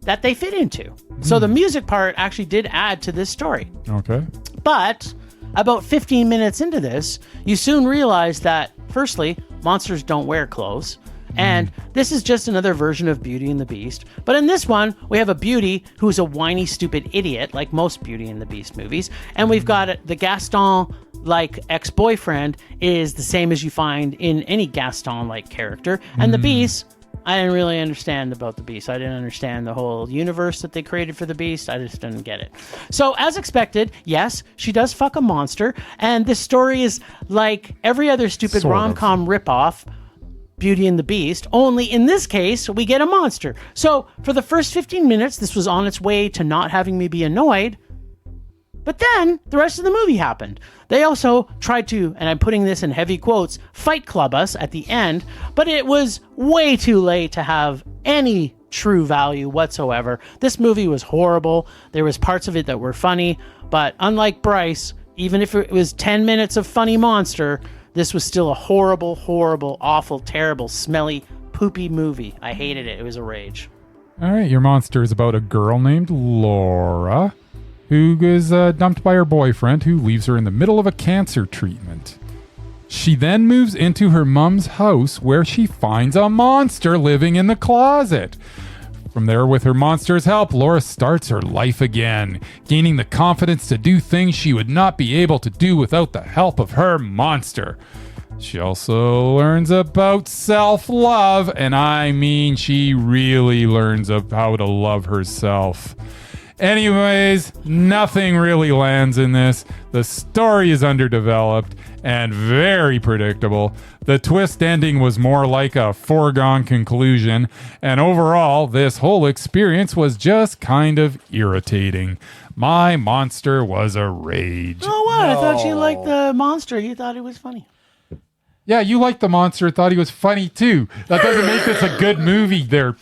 that they fit into. So the music part actually did add to this story. Okay. But about 15 minutes into this, you soon realize that, firstly, monsters don't wear clothes. And this is just another version of Beauty and the Beast. But in this one, we have a beauty who's a whiny, stupid idiot, like most Beauty and the Beast movies. And we've got the Gaston-like ex-boyfriend is the same as you find in any Gaston-like character. And the Beast, I didn't really understand about the Beast. I didn't understand the whole universe that they created for the Beast. I just didn't get it. So, as expected, yes, she does fuck a monster. And this story is like every other stupid Sort of. rom-com ripoff, Beauty and the Beast, only in this case, we get a monster. So, for the first 15 minutes, this was on its way to not having me be annoyed. But then, the rest of the movie happened. They also tried to, and I'm putting this in heavy quotes, fight club us at the end, but it was way too late to have any true value whatsoever. This movie was horrible. There was parts of it that were funny, but unlike Bryce, even if it was 10 minutes of funny monster, this was still a horrible, horrible, awful, terrible, smelly, poopy movie. I hated it. It was a rage. All right, your monster is about a girl named Laura who is dumped by her boyfriend who leaves her in the middle of a cancer treatment. She then moves into her mom's house where she finds a monster living in the closet. From there, with her monster's help, Laura starts her life again, gaining the confidence to do things she would not be able to do without the help of her monster. She also learns about self-love, and I mean she really learns how to love herself. Anyways, nothing really lands in this. The story is underdeveloped and very predictable. The twist ending was more like a foregone conclusion, and overall, this whole experience was just kind of irritating. My monster was a rage. Oh, what? I thought you liked the monster. You thought it was funny. Yeah, you liked the monster, thought he was funny too. That doesn't make this a good movie there,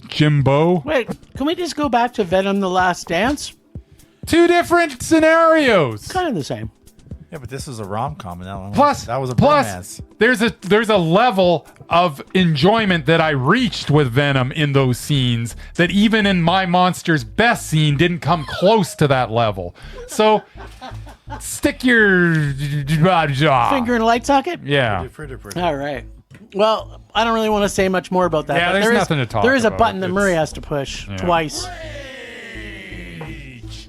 Jimbo. Wait, can we just go back to Venom: The Last Dance? Two different scenarios. Kind of the same. Yeah, but this was a rom-com, and that was a Plus, romance. there's a level of enjoyment that I reached with Venom in those scenes that even in my monster's best scene didn't come close to that level. So stick your Finger in a light socket? Yeah. All right. Well, I don't really want to say much more about that. Yeah, but there's there is- nothing to talk There is a about. button that It's- Murray has to push twice. Rage.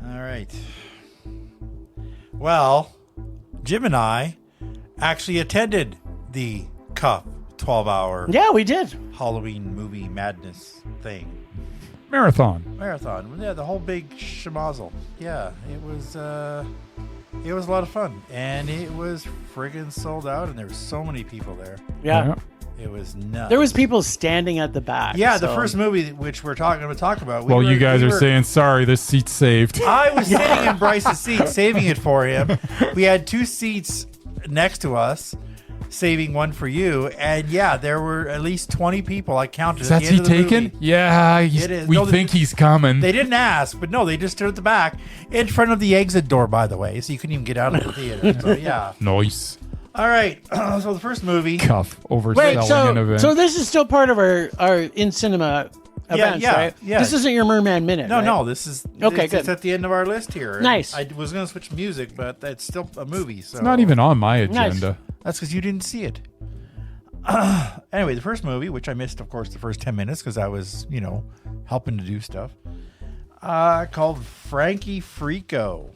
All right. Well, Jim and I actually attended the Cup 12-hour Yeah, we did. Halloween movie madness thing. Marathon. Marathon. Yeah, the whole big schmozzle. Yeah, it was a lot of fun. And it was friggin' sold out, and there were so many people there. Yeah. It was nuts. There was people standing at the back. Yeah, the so- first movie which we're going to talk about. Well, you guys are saying sorry, this seat's saved. I was sitting in Bryce's seat, saving it for him. We had two seats next to us, saving one for you. And yeah, there were at least 20 people. I counted. Is at that the end seat of the taken? movie. Yeah, It is. we No, think he's coming. They didn't ask, but no, they just stood at the back in front of the exit door, by the way, so you couldn't even get out of the theater. So yeah. Nice. All right. So the first movie. Cuff overselling Wait, an event. so this is still part of our in cinema events, right? yeah. This isn't your Merman Minute, No, right? no. This is Okay, it's good. at the end of our list here. Nice. I was going to switch music, but that's still a movie. So It's not even on my agenda. That's because you didn't see it. Anyway, the first movie, which I missed, of course, the first 10 minutes because I was, helping to do stuff, called Frankie Freako.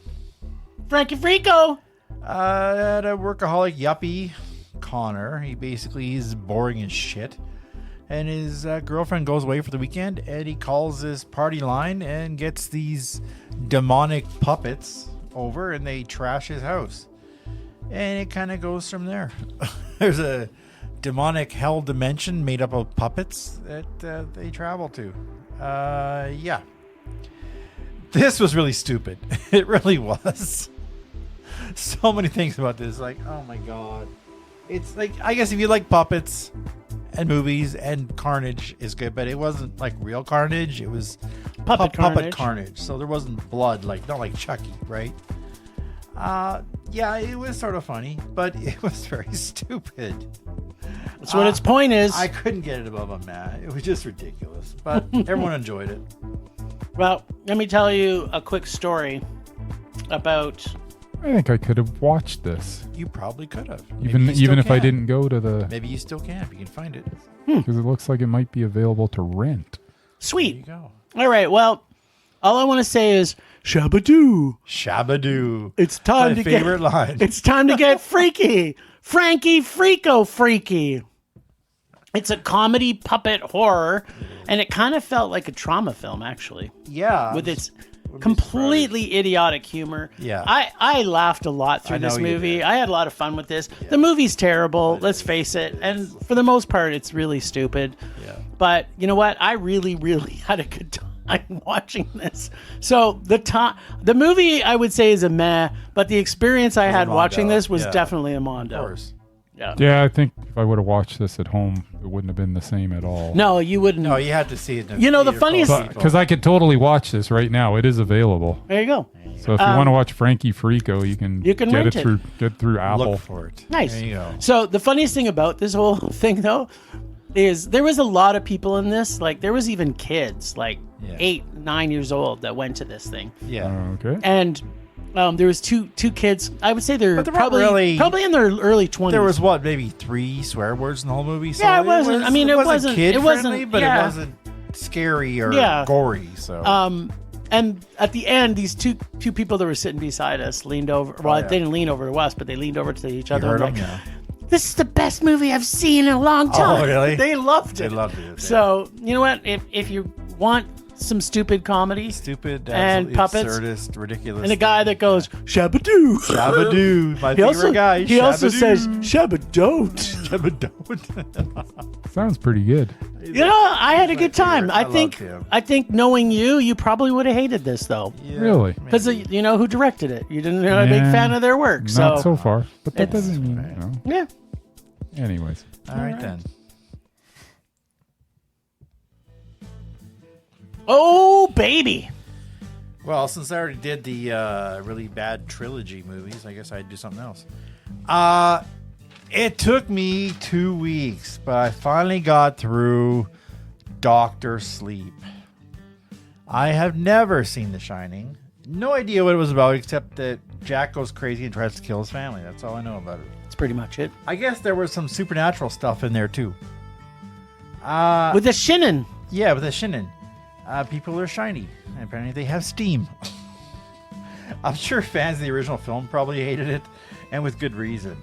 Frankie Freako. A workaholic yuppie, Connor. He's boring as shit. And his girlfriend goes away for the weekend, and he calls this party line and gets these demonic puppets over, and they trash his house. And it kind of goes from there. There's a demonic hell dimension made up of puppets that they travel to. Yeah. This was really stupid. It really was. So many things about this. Like, oh my God. It's like, I guess if you like puppets and movies and carnage is good, but it wasn't like real carnage. It was Puppet puppet carnage. So there wasn't blood, not like Chucky, right? Yeah, it was sort of funny, but it was very stupid. That's what its point is. I couldn't get it above a mat. It was just ridiculous, but everyone enjoyed it. Well, let me tell you a quick story about. I think I could have watched this, You probably could have. even if I didn't go to the, Maybe you still can if you can find it. because it looks like it might be available to rent. There you Sweet. go. All right. Well, all I want to say is Shabadoo. Shabadoo. It's time My to favorite get. line. It's time to get freaky. Frankie Freako freaky. It's a comedy puppet horror, and it kind of felt like a trauma film, actually, Yeah. with its be completely idiotic humor. Yeah. I laughed a lot I through know this you movie. did. I had a lot of fun with this. The movie's terrible, let's face it, and for the most part, it's really stupid. Yeah. But you know what? I really, really had a good time watching this. So the movie, I would say, is a meh, but the experience I had Mondo, watching this was yeah. definitely a Mondo. Of course. Yeah. Yeah, I think if I would have watched this at home, it wouldn't have been the same at all. No, you wouldn't. No, you had to see it. In You know, the theater funniest- full of people. Because I could totally watch this right now. It is available. There you go. So if you want to watch Frankie Freako, you can You can get rent it it. through Apple. Look for it. Nice. There you go. So the funniest thing about this whole thing, though, is there was a lot of people in this. Like, there was even kids, like Yeah. 8, 9 years old, that went to this thing. Yeah. Okay. And there was two kids. I would say they're But they weren't probably really- in their early 20s. There was maybe 3 swear words in the whole movie. So Yeah, it wasn't- I mean, it wasn't- kid it wasn't- friendly, but yeah. it wasn't scary or Yeah. gory. So And at the end, these two people that were sitting beside us leaned over. Well, yeah. they didn't lean over to us, but they leaned over to each other. heard and them, like, yeah. this is the best movie I've seen in a long time. really? They loved it. They loved it, yeah. So you know what? If you want some stupid comedy Stupid, and absolutely puppets, absurdist, ridiculous. and a guy that goes Shabadoo, Shabadoo, my he favorite also guy. he also Shabadoo. says Shabadoo. Shabadoo. Sounds pretty good. You know, I had a good time. favorite. I think loved him. I think knowing you probably would have hated this though, Yeah, Really? because you know who directed it. You didn't know a big Yeah, fan of their work. Not so far, but that It's- doesn't mean. Yeah. Anyways, All right then. Oh baby. Well, since I already did the really bad trilogy movies, I guess I'd do something else. It took me 2 weeks, but I finally got through Doctor Sleep. I have never seen The Shining. No idea what it was about, except that Jack goes crazy and tries to kill his family. That's all I know about it. That's pretty much it. I guess there was some supernatural stuff in there too. With the Shinnin. Yeah, with the Shinnin. People are shiny. And apparently they have steam. I'm sure fans of the original film probably hated it, and with good reason.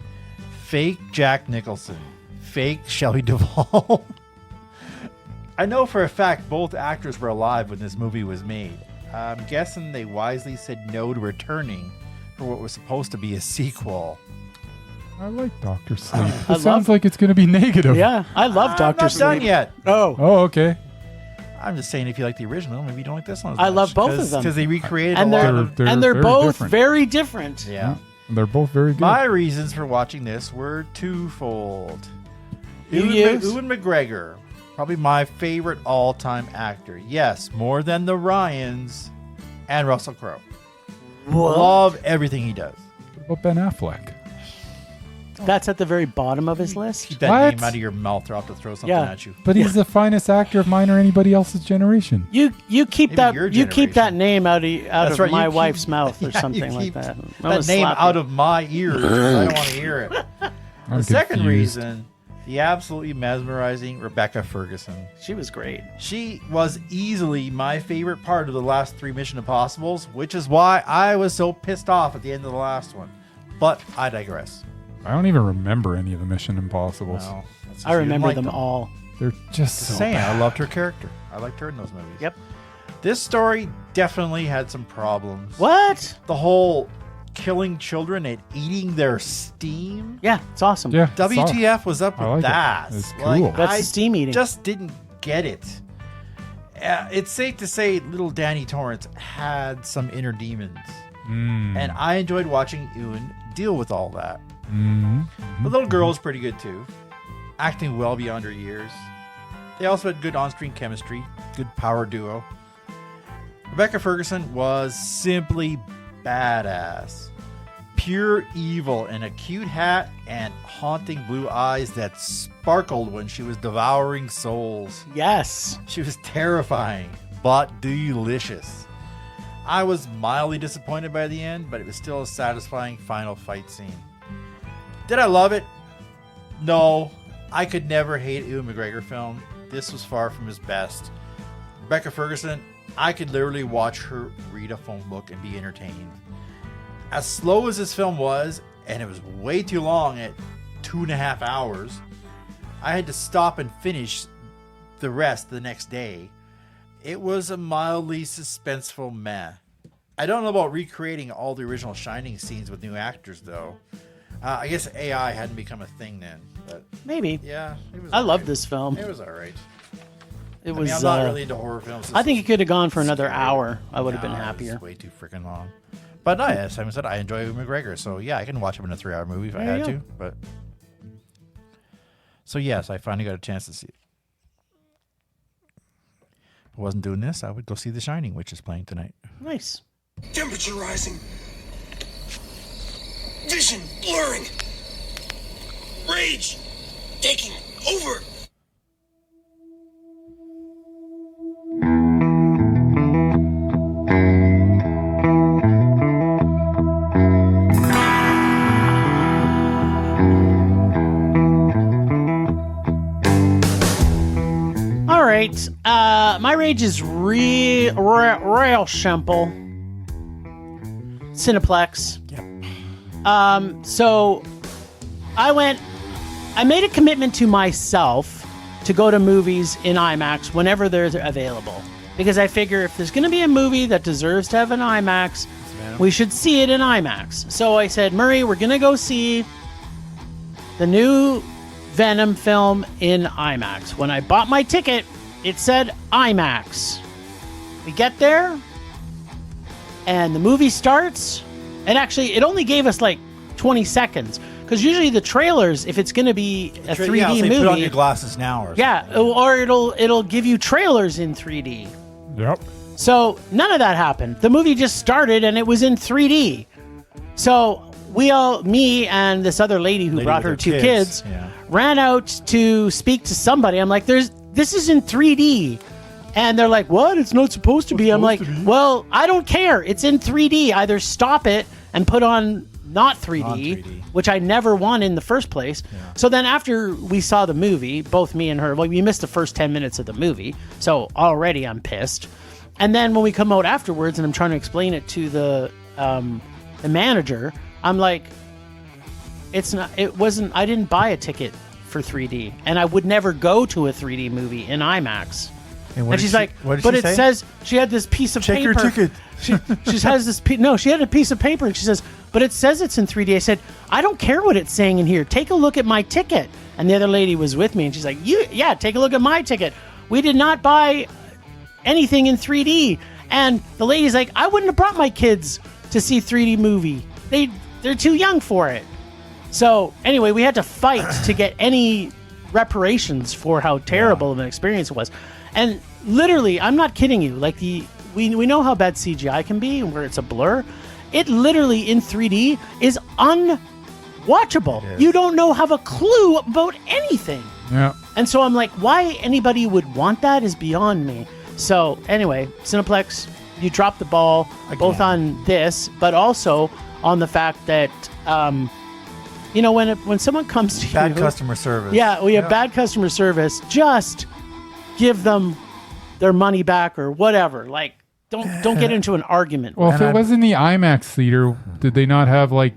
Fake Jack Nicholson. Fake Shelley Duvall. I know for a fact both actors were alive when this movie was made. I'm guessing they wisely said no to returning for what was supposed to be a sequel. I like Doctor Sleep. I It sounds like it's going to be negative. Yeah, I love Doctor I'm not Sleep. done yet. Oh, Oh, okay. I'm just saying if you like the original, maybe you don't like this one as I much. love both of them. Because they recreated and a lot they're of... they're very both different. very different. Yeah. They're both very good. My reasons for watching this were twofold. use? Ewan McGregor, probably my favorite all-time actor. Yes, more than the Ryans and Russell Crowe. What? Love everything he does. What about Ben Affleck? That's at the very bottom of his list. Keep that What? name out of your mouth or I'll have to throw something Yeah. at you. But he's the finest actor of mine or anybody else's generation. You keep Maybe that your you keep that generation. name out That's of right, my you keep- wife's mouth or Yeah, you something like keep that. That name out of my ears. 'Cause I don't want to hear it. I'm The second confused. reason, the absolutely mesmerizing Rebecca Ferguson. She was great. She was easily my favorite part of the last 3 Mission Impossibles, which is why I was so pissed off at the end of the last one. But I digress. I don't even remember any of the Mission Impossibles. Well, that's just I you didn't remember like them all. They're just so Saying, bad. I loved her character. I liked her in those movies. Yep. This story definitely had some problems. What? The whole killing children and eating their steam. Yeah, it's awesome. Yeah. it's all- WTF was up I with like it. that? It's Like, cool. That's I the steam eating. just didn't get it. It's safe to say little Danny Torrance had some inner demons. And I enjoyed watching Ewan deal with all that. The little girl is pretty good too, acting well beyond her years. They also had good on-screen chemistry, good power duo. Rebecca Ferguson was simply badass. Pure evil in a cute hat and haunting blue eyes that sparkled when she was devouring souls. Yes. She was terrifying, but delicious. I was mildly disappointed by the end, but it was still a satisfying final fight scene. Did I love it? No. I could never hate Ewan McGregor film. This was far from his best. Rebecca Ferguson, I could literally watch her read a phone book and be entertained. As slow as this film was, and it was way too long at 2.5 hours, I had to stop and finish the rest the next day. It was a mildly suspenseful meh. I don't know about recreating all the original Shining scenes with new actors, though. I guess AI hadn't become a thing then, but Maybe. yeah, it was. I love alright. this film. It was alright. It I was. mean, I'm not really into horror films. I think it could have gone for another scary. hour. I would have been No, it was happier. way too freaking long. But no, as Simon said, I enjoy Ewan McGregor, so yeah, I can watch him in a 3-hour movie if I There you had go. to. But so yes, I finally got a chance to see it. If I wasn't doing this, I would go see The Shining, which is playing tonight. Nice. Temperature rising. Vision blurring. Rage taking over. All right. My rage is real simple. Cineplex. Yep. So I made a commitment to myself to go to movies in IMAX whenever they're available. Because I figure if there's going to be a movie that deserves to have an IMAX, we should see it in IMAX. So I said, Murray, we're going to go see the new Venom film in IMAX. When I bought my ticket, it said IMAX. We get there, and the movie starts, and actually, it only gave us like 20 seconds. Because usually the trailers, if it's going to be a 3D yeah, so movie, put on your glasses now, or yeah, or it'll give you trailers in 3D. Yep. So none of that happened. The movie just started and it was in 3D. So me and this other lady who brought her with two her kids, yeah. ran out to speak to somebody. I'm like, this is in 3D. And they're like, what? It's not supposed to be. I'm like, well, I don't care. It's in 3D. Either stop it and put on not 3D, Non-3D. which I never won in the first place. Yeah. So then after we saw the movie, both me and her, well, we missed the first 10 minutes of the movie. So already I'm pissed. And then when we come out afterwards and I'm trying to explain it to the manager, I'm like, I didn't buy a ticket for 3D, and I would never go to a 3D movie in IMAX. what And did she's she- like, what did but she it say? says she had this piece of Check paper. your ticket. She has this. No, she had a piece of paper, and she says, but it says it's in 3D. I said, I don't care what it's saying in here. Take a look at my ticket. And the other lady was with me, and she's like, yeah, take a look at my ticket. We did not buy anything in 3D. And the lady's like, I wouldn't have brought my kids to see 3D movie. They're too young for it. So anyway, we had to fight to get any reparations for how terrible of an experience it was. And literally, I'm not kidding you. Like we know how bad CGI can be, where it's a blur. It literally in 3D is watchable. It is. You don't have a clue about anything. Yeah. And so I'm like, why anybody would want that is beyond me. So anyway, Cineplex, you dropped the ball both on this, but also on the fact that, when someone comes to Bad you, customer service. yeah, we have bad customer service. Just give them their money back or whatever. Like, don't get into an argument. Well, if it was in the IMAX theater, did they not have like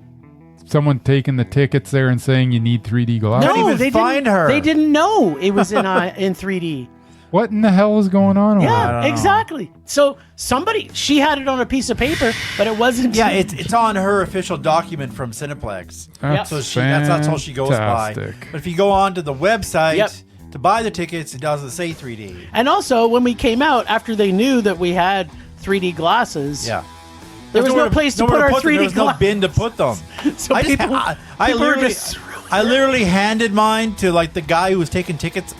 someone taking the tickets there and saying you need 3D glasses? Couldn't No, even they find didn't. her. They didn't know it was in 3D. What in the hell is going on? over Yeah, there? exactly. So she had it on a piece of paper, but it wasn't. Yeah, it's on her official document from Cineplex. That's So that's all she goes by. fantastic. But if you go onto the website Yep. to buy the tickets, it doesn't say 3D. And also, when we came out after they knew that we had 3D glasses, Yeah. there was no Nowhere to- place to nowhere put our them. 3D There was no glasses. bin to put them. So I just- people, I people were literally, just I literally handed mine to like the guy who was taking tickets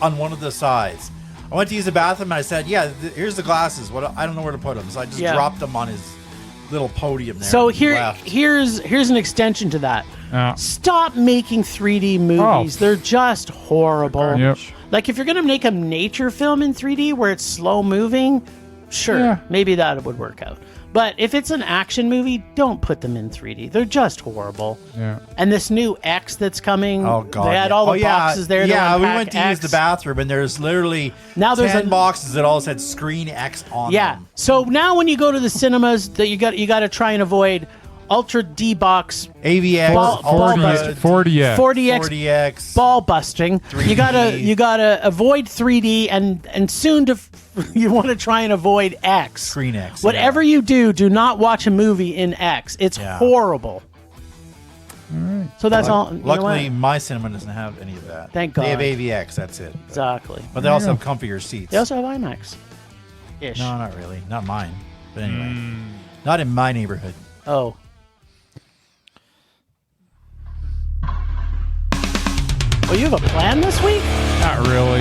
on one of the sides. I went to use the bathroom and I said, "Yeah, here's the glasses. What I don't know where to put them." So I just dropped them on his little podium there. So and left. here's an extension to that. Yeah. Stop making 3D movies. Oh. They're just horrible. Yep. Like if you're gonna make a nature film in 3D where it's slow moving, sure, Yeah. maybe that would work out. But if it's an action movie, don't put them in 3D. They're just horrible. Yeah. And this new X that's coming, Oh god! they had all the boxes there. to Yeah, we unpack went to X. use the bathroom, and there's literally Now there's 10 a- boxes that all said "Screen X" on Yeah. them. So now when you go to the cinemas, that you got to try and avoid Ultra D box, AVX, Ball- ball 40, 40X. 40X 40X. ball busting. 3D. You gotta avoid 3D and soon to you want to try and avoid X. Screen X, Whatever you do not watch a movie in X. It's Yeah. horrible. So that's all. You know Luckily, what? my cinema doesn't have any of that. Thank They have God. AVX. That's it. Exactly. But they also have comfier seats. They also have IMAX. Ish. No, not really. Not mine. But anyway, not in my neighborhood. Oh. Oh, you have a plan this week? Not really.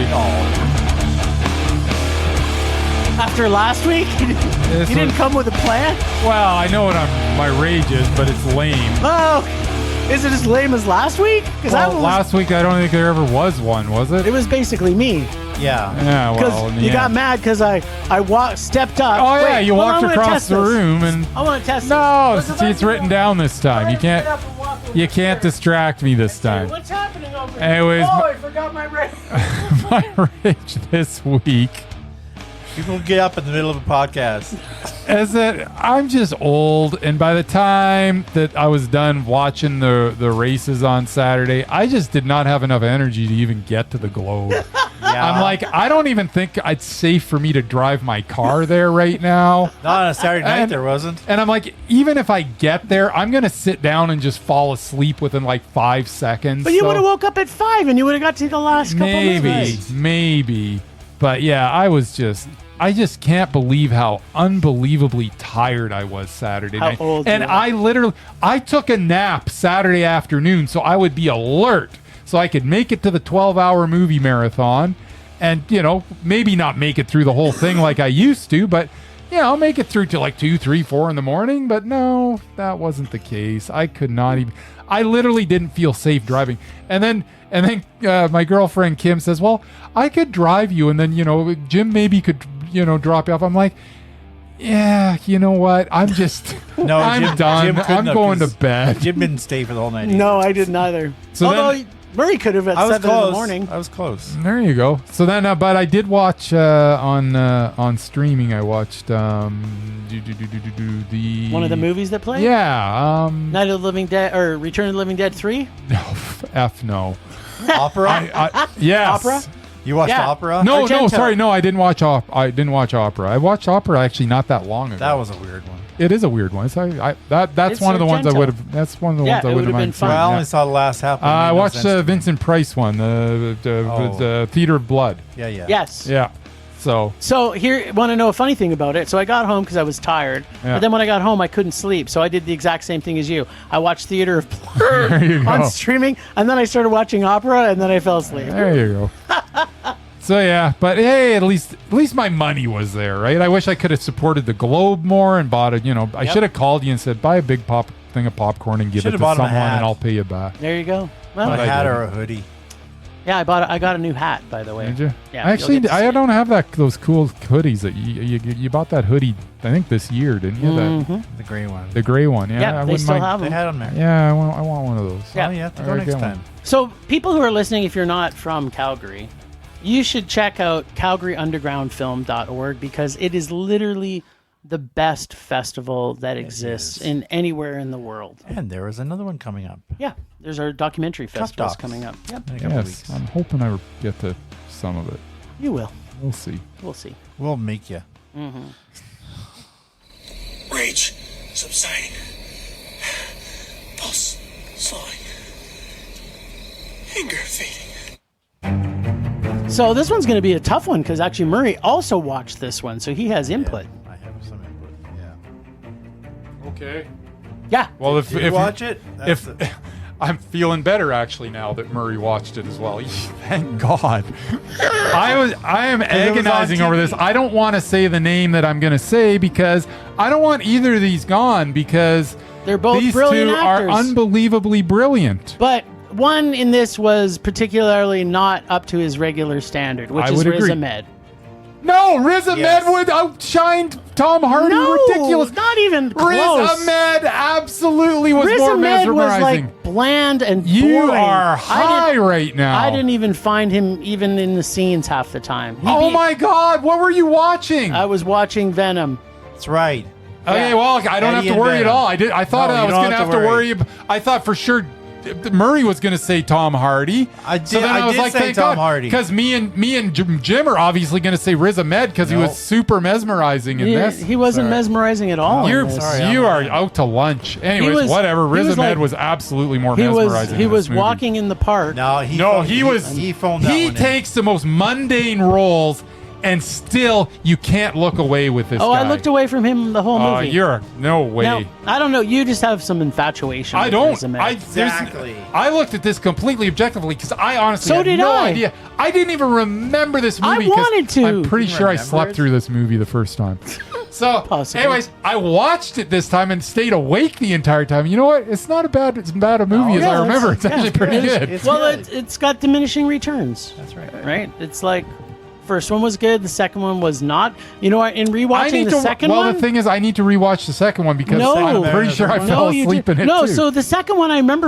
After last week? This You didn't was- come with a plan? Well, I know what my rage is, but it's lame. Oh, is it as lame as last week? Because Well, last week I don't think there ever was one, was it? it was basically me. Yeah. Yeah, Because well, you got mad because I stepped up. Oh yeah, Wait, you hold on, walked I wanna across test the this. room and I want to test no, this. see, it's written down this time. You can't distract me this time. What's happening over here? Anyways, Oh, I forgot my ring. my rage this week People get up in the middle of a podcast. is that I'm just old, and by the time that I was done watching the races on Saturday, I just did not have enough energy to even get to the Globe. Yeah. I'm like, I don't even think it's safe for me to drive my car there right now. Not on a Saturday night, And- there wasn't. And I'm like, even if I get there, I'm going to sit down and just fall asleep within like 5 seconds. But you So would have woke up at 5 and you would have got to the last couple minutes. maybe. But yeah, I just can't believe how unbelievably tired I was Saturday How night. old And you are. I took a nap Saturday afternoon so I would be alert so I could make it to the 12-hour movie marathon and, maybe not make it through the whole thing like I used to, but I'll make it through to like 2, 3, 4 in the morning. But no, that wasn't the case. I could not even. I literally didn't feel safe driving. And then my girlfriend Kim says, "Well, I could drive you, and then Jim maybe could drop you off." I'm like, "Yeah, you know what? I'm just No, I'm Jim- done. Jim couldn't I'm have, going to 'cause bed." Jim didn't stay for the whole night. No, I didn't either. So Although then- Murray could have at I was 7 close. in the morning. I was close. There you go. So then, but I did watch on streaming. I watched the One of the movies that played? Yeah. Night of the Living Dead or Return of the Living Dead 3? No. Opera? Yes. Opera? You watched Yeah. opera? No, Argento. sorry, no. I didn't watch opera. I watched opera actually not that long ago. That was a weird one. It is a weird one. That's It's one of the ones I Argento. would have. That's one of the Yeah, ones I it would would've have been minded fun. seeing, Well, I yeah. only saw the last half. It I made no watched sense to me. Vincent Price one, the Theater of Blood. Yeah. Yes. Yeah. So So here, want to know a funny thing about it? So I got home because I was tired, Yeah. but then when I got home, I couldn't sleep. So I did the exact same thing as you. I watched Theater of There you Blood on go. streaming, and then I started watching opera, and then I fell asleep. there you go. So yeah, but hey, at least my money was there, right? I wish I could have supported the Globe more and bought it. I should have called you and said buy a big thing of popcorn and give Should've it to bought him a someone, hat. and I'll pay you back. There you go. Well, A I hat did. or a hoodie. yeah, I got a new hat, by the way. Did you? Yeah. Actually, you'll get to see I it. don't have those cool hoodies that you bought that hoodie. I think this year, didn't you? The gray one. The gray one. Yeah, Yeah, I they wouldn't still mind. have They them. had them there. Yeah, I want one of those. Yeah. Oh, you have to I go gotta next get one. time. So, people who are listening, if you're not from Calgary, you should check out CalgaryUndergroundFilm.org because it is literally the best festival that exists in anywhere in the world. And there is another one coming up. Yeah, there's our documentary festivals Docs. coming up. Yep, In a couple Yes, weeks. I'm hoping I get to some of it. you will. We'll see. We'll see. We'll make you. Rage subsiding. Pulse slowing. Anger fading. So this one's going to be a tough one because actually Murray also watched this one, so he has input. I have some input. Yeah. Okay. Yeah. Well, if Did you watch it? if That's I'm feeling better actually now that Murray watched it as well. Thank God. I am agonizing over this. TV. I don't want to say the name that I'm going to say because I don't want either of these gone because They're both these brilliant two actors. are unbelievably brilliant. But one in this was particularly not up to his regular standard, which I is would Riz agree. Ahmed. No, Riz Ahmed Yes. would outshined Tom Hardy. No, Ridiculous. not even Riz close. Ahmed absolutely was Riz more Ahmed was mesmerizing. like bland and You boring. are high right now. I didn't even find him even in the scenes half the time. Oh my God! What were you watching? I was watching Venom. That's right. Okay, Yeah. well, I don't Eddie have to and worry at Venom. all. I thought No, I you was don't going to have have to to worry. I thought for sure Murray was going to say Tom Hardy. I did- So then I I was did like, say thank Tom God, Hardy. because me and Jim are obviously going to say Riz Ahmed because he No. was super mesmerizing in this. He wasn't Sorry. mesmerizing at all. in You're this. Sorry, you I'm- are out to lunch. Anyways, was- whatever. he Riz was Ahmed like- was absolutely more He mesmerizing. was in this movie. walking in the park. No, No, phoned- he was. He phoned that He one in. takes the most mundane roles, and still you can't look away with this. Oh, guy. I looked away from him the whole movie. You're no way. No, I don't know. You just have some infatuation. I with don't. Riz Ahmed. Exactly. I looked at this completely objectively because I honestly So had did no I. idea. I didn't even remember this I movie. 'cause wanted to. I'm pretty You sure I remember slept it? through this movie the first time. So, Possibly. anyways, I watched it this time and stayed awake the entire time. You know what? It's not as bad a movie as yeah, I remember. it's- It's actually yeah, pretty it is. good. It's Well, good. it's got diminishing returns. That's right. Right? It's like first one was good, the second one was not. You know what? In rewatching the second well, one, the thing is, I need to rewatch the second one because No. I'm pretty sure I fell you asleep did- in it No, too. so the second one, I remember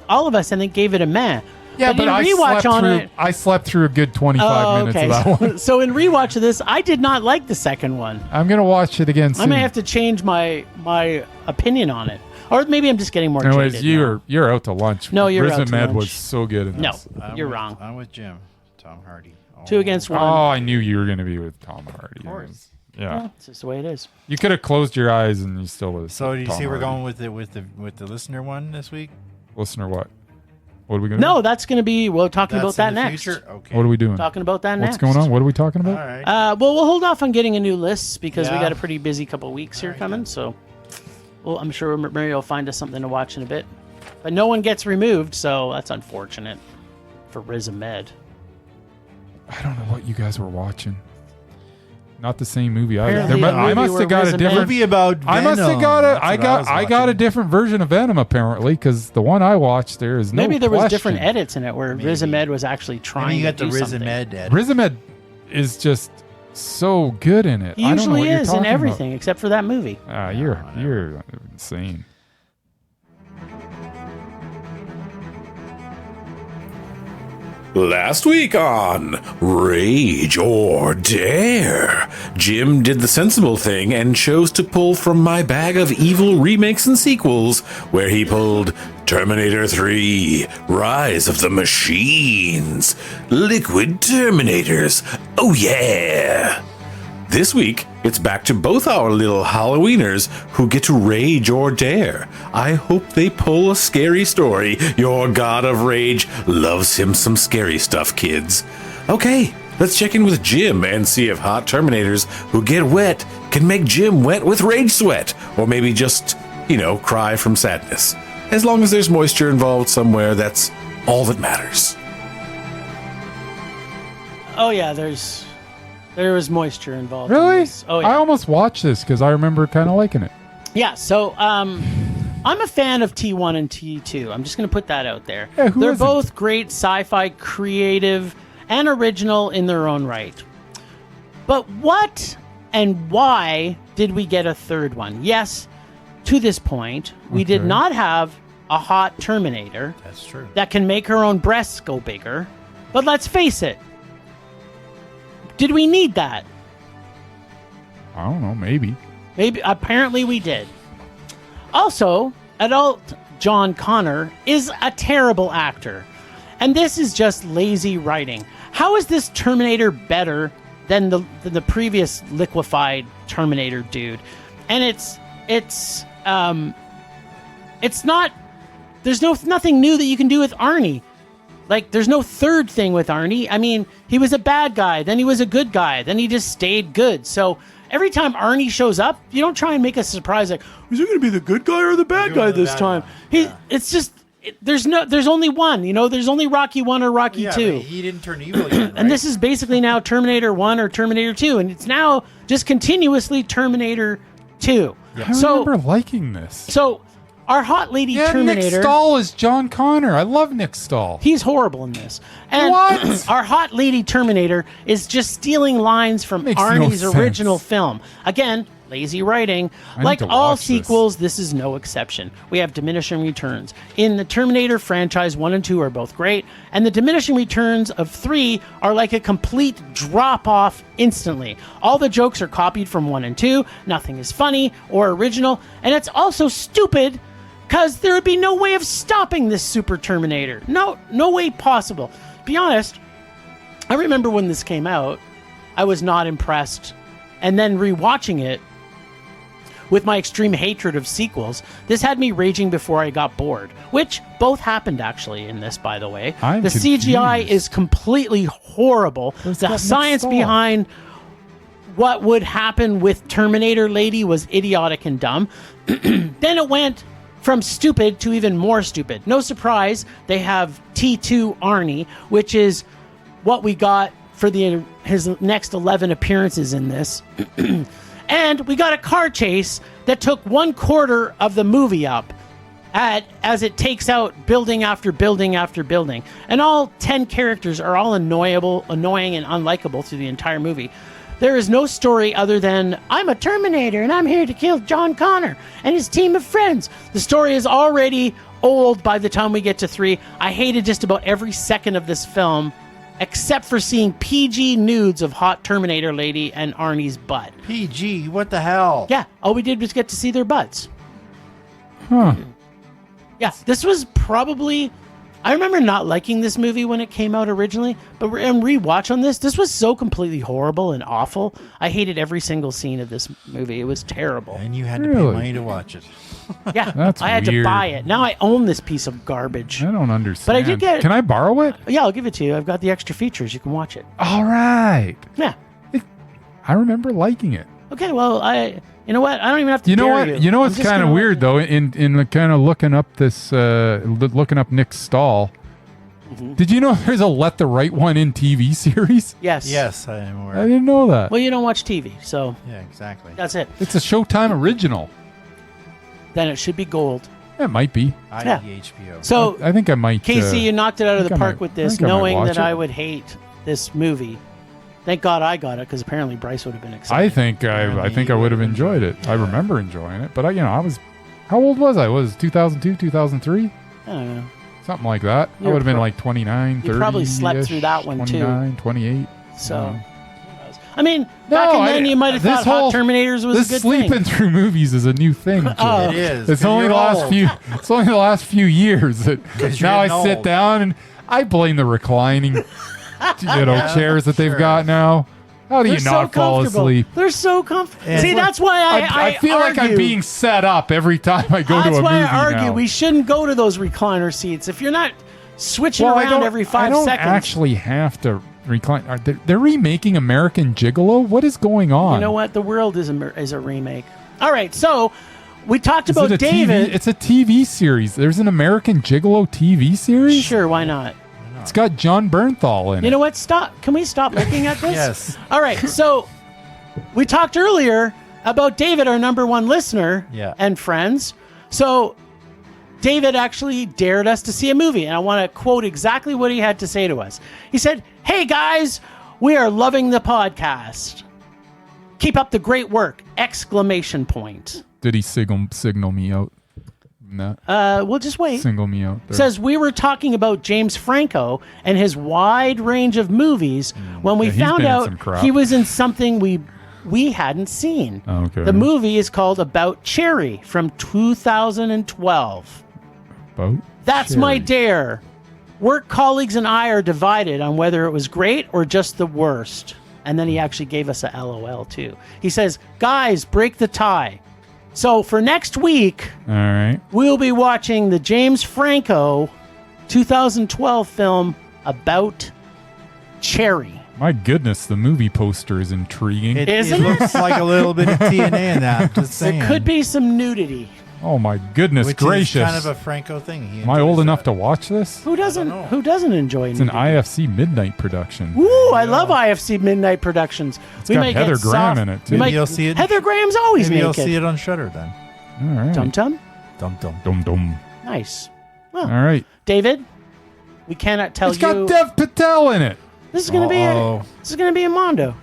all of us, I think, gave it a meh. yeah, but in I rewatch slept on through. it. I slept through a good 25 minutes of that one. So in rewatch of this, I did not like the second one. I'm gonna watch it again soon. I may have to change my opinion on it, or maybe I'm just getting more. Anyways, jaded now. you're out to lunch. No, you're Riz out to Ahmed lunch. was so good in No, this. you're wrong. I'm with Jim. Tom Hardy. Oh. 2 against 1. Oh, I knew you were going to be with Tom Hardy. Of course. Yeah. It's just the way it is. You could have closed your eyes and you still would have. So do you Tom see we're Hardy. going with the listener one this week? Listener, what? What are we going to No, do? that's going to be. We're talking That's about that in the next. future? Okay. What are we doing? Talking about that What's next. going on? What are we talking All about? right. Well, we'll hold off on getting a new list because we Yeah. got a pretty busy couple weeks here coming. So, well, I'm sure Murray will find us something to watch in a bit. But no one gets removed, so that's unfortunate for Riz Ahmed. I don't know what you guys were watching. Not the same movie. I Apparently a movie must where have got Riz a Ahmed- different. Movie about Venom. I must have got That's a. I what got. was I got a watching. different version of Venom apparently because the one I watched there is no. Maybe there was question. different edits in it where Riz Ahmed was actually trying Maybe you to got the do Riz something. Ahmed Ed. Riz Ahmed is just so good in it. He I don't know usually what you're is in talking about. everything except for that movie. You're insane. Last week on Rage or Dare, Jim did the sensible thing and chose to pull from my bag of evil remakes and sequels, where he pulled Terminator 3, Rise of the Machines, Liquid Terminators, oh yeah! This week, it's back to both our little Halloweeners who get to rage or dare. I hope they pull a scary story. Your god of rage loves him some scary stuff, kids. Okay, let's check in with Jim and see if hot Terminators who get wet can make Jim wet with rage sweat, or maybe just, cry from sadness. As long as there's moisture involved somewhere, that's all that matters. Oh yeah, there was moisture involved. in Really? this. Oh yeah. I almost watched this because I remember kind of liking it. Yeah, so I'm a fan of T1 and T2. I'm just going to put that out there. Yeah, who They're isn't? both great sci-fi, creative, and original in their own right. But what and why did we get a third one? Yes, to this point, we did Okay. not have a hot Terminator That's true. that can make her own breasts go bigger. But let's face it, did we need that? I don't know, maybe. Maybe. Apparently we did. Also, adult John Connor is a terrible actor. And this is just lazy writing. How is this Terminator better than the previous liquefied Terminator dude? And it's not. There's nothing new that you can do with Arnie. Like, there's no third thing with Arnie. I mean, he was a bad guy, then he was a good guy, then he just stayed good. So every time Arnie shows up, you don't try and make a surprise like, is he going to be the good guy or the bad guy this time? It's just there's only one. You know, there's only Rocky 1 or Rocky Yeah, 2. but he didn't turn evil yet, right? And this is basically now Terminator 1 or Terminator 2, and it's now just continuously Terminator 2. I remember liking this. So our hot lady Terminator. Nick Stahl is John Connor. I love Nick Stahl. He's horrible in this. And What? our hot lady Terminator is just stealing lines from Makes no Arnie's sense. original film. Again, lazy writing. I need Like to all watch this. sequels, this is no exception. We have diminishing returns. In the Terminator franchise, 1 and 2 are both great, and the diminishing returns of 3 are like a complete drop-off instantly. All the jokes are copied from 1 and 2, nothing is funny or original, and it's also stupid because there would be no way of stopping this Super Terminator. No way possible. Be honest, I remember when this came out, I was not impressed. And then rewatching it, with my extreme hatred of sequels, this had me raging before I got bored. Which both happened actually in this, by the way. I'm the CGI confused. is completely horrible. Where's The that science Nick Stahl? behind what would happen with Terminator Lady was idiotic and dumb. Then it went from stupid to even more stupid. No surprise, they have T2 Arnie, which is what we got for his next 11 appearances in this. And we got a car chase that took 1/4 of the movie up as it takes out building after building after building. And all 10 characters are all annoying and unlikable through the entire movie. There is no story other than, I'm a Terminator and I'm here to kill John Connor and his team of friends. The story is already old by the time we get to 3. I hated just about every second of this film, except for seeing PG nudes of hot Terminator Lady and Arnie's butt. PG, what the hell? Yeah, all we did was get to see their butts. Huh. Yeah, this was probably... I remember not liking this movie when it came out originally, but rewatch on this was so completely horrible and awful. I hated every single scene of this movie. It was terrible. And you had to pay Really? money to watch it. Yeah, That's I had weird. to buy it. Now I own this piece of garbage. I don't understand. But I did get- Can I borrow it? Yeah, I'll give it to you. I've got the extra features. You can watch it. All right. Yeah. I remember liking it. Okay, well, you know what? I don't even have to You know dare what? you. You know I'm what's just kind of gonna weird though. In kind of looking up this, looking up Nick Stahl. Mm-hmm. Did you know there's a Let the Right One In TV series? Yes. Yes, I am aware. I didn't know that. Well, you don't watch TV, so Yeah, exactly. that's it. It's a Showtime original. Then it should be gold. It might be. Yeah. HBO. So, I think I might. Casey, you knocked it out of think the I park might- with I this, think I might knowing watch that it. I would hate this movie. Thank God I got it, because apparently Bryce would have been I excited. think I would have enjoyed it. I remember enjoying it, but I was. How old was I? Was it 2002, 2003? I don't know. Something like that. I You're would have been pro- like 29, 30. You probably slept through that one, too. 29, 28. So, Yeah. who knows? I mean, back in then you might have this thought Hot whole- Terminators was This a good sleeping thing. through movies is a new thing. Jim. Oh. It is. It's 'cause only the you're last old. few. It's only the last few years that 'Cause you're now I getting sit old. down and I blame the reclining, chairs that they've sure. got now. How do They're you so not fall comfortable. asleep? They're so comfortable. And- See, that's why I feel like I'm argue. being set up every time I go to a That's movie why I argue now. we shouldn't go to those recliner seats. If you're not switching I around don't- every 5 I don't seconds. actually have to recline. They're remaking American Gigolo. What is going on? You know what? The World is a remake. All right, so we talked Is about it a David. TV? It's a TV series. There's an American Gigolo TV series. Sure, why not? It's got John Bernthal in You it. know what? Stop. Can we stop looking at this? Yes. All right, so we talked earlier about David, our #1 listener Yeah. and friends. So David actually dared us to see a movie, and I want to quote exactly what he had to say to us. He said, "Hey guys, we are loving the podcast. Keep up the great work!" Exclamation point. Did he signal me out? No. We'll just wait. Single me out. There. Says we were talking about James Franco and his wide range of movies when we Yeah, he's found been in out some crap. he was in something we hadn't seen. Okay. The movie is called About Cherry from 2012. Boat? That's my dare. Work colleagues and I are divided on whether it was great or just the worst. And then he actually gave us a LOL too. He says, "Guys, break the tie." So for next week, All right. we'll be watching the James Franco 2012 film About Cherry. My goodness, the movie poster is intriguing. It Isn't it? looks like a little bit of TNA in that. Just saying. There could be some nudity. Oh my goodness Which gracious! is kind of a Franco thing. He Am I old enjoys enough that. to watch this? Who doesn't? know. Who doesn't enjoy It's an nudity? IFC Midnight production. Ooh, I love IFC Midnight Productions. We got might Heather get Graham soft- in it, too. we Maybe might- you'll see it. Heather Graham's always Maybe you'll naked. see it on Shudder then. All right. Tum Tum. Dum dum. Dum dum. Nice. All right. David, we cannot tell It's you. got Dev Patel in it. This is gonna be Uh-oh. a Mondo.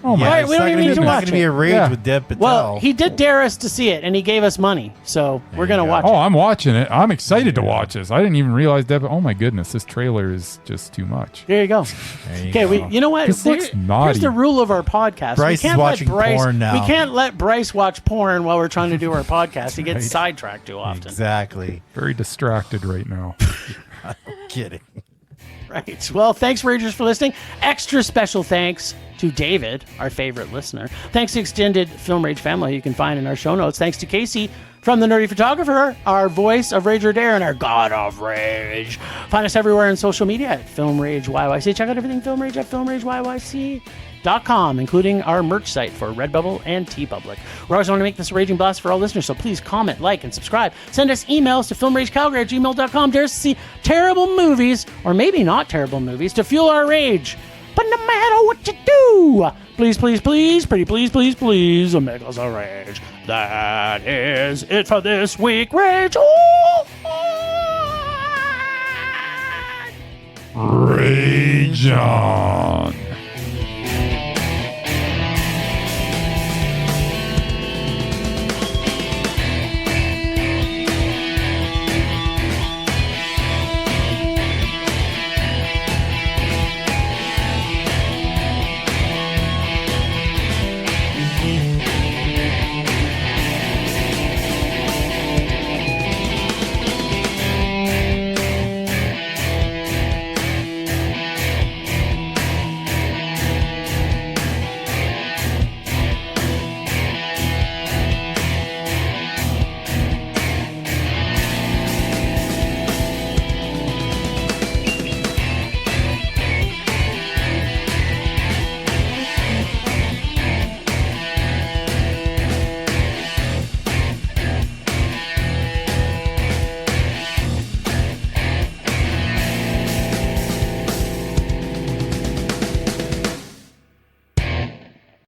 Oh my. All right, it's we don't not even gonna need to be- watch It's not going to be it. a rage Yeah. with Dev Patel. Well, he did dare us to see it, and he gave us money, so we're gonna you go. watch Oh, it. I'm watching it. I'm excited to watch this. I didn't even realize Dev. Oh my goodness, this trailer is just too much. There you go. There you Okay, go. you know what? This looks naughty. Here's the rule of our podcast. Bryce we is can't watching let Bryce, porn now. We can't let Bryce watch porn while we're trying to do our podcast. He gets sidetracked too often. Exactly. Very distracted right now. Kidding. Right. Well, thanks, Ragers, for listening. Extra special thanks to David, our favorite listener. Thanks to extended Film Rage family you can find in our show notes. Thanks to Casey from The Nerdy Photographer, our voice of Rage or Dare and our God of Rage. Find us everywhere on social media at Film Rage YYC. Check out everything Film Rage at filmrageyyc.com, including our merch site for Redbubble and TeePublic. We always want to make this a raging blast for all listeners, so please comment, like, and subscribe. Send us emails to filmragecalgary@gmail.com. Dare us to see terrible movies, or maybe not terrible movies, to fuel our rage. But no matter what you do, please, please, please, pretty please, please, please, make us a rage. That is it for this week, Rage. Rage on.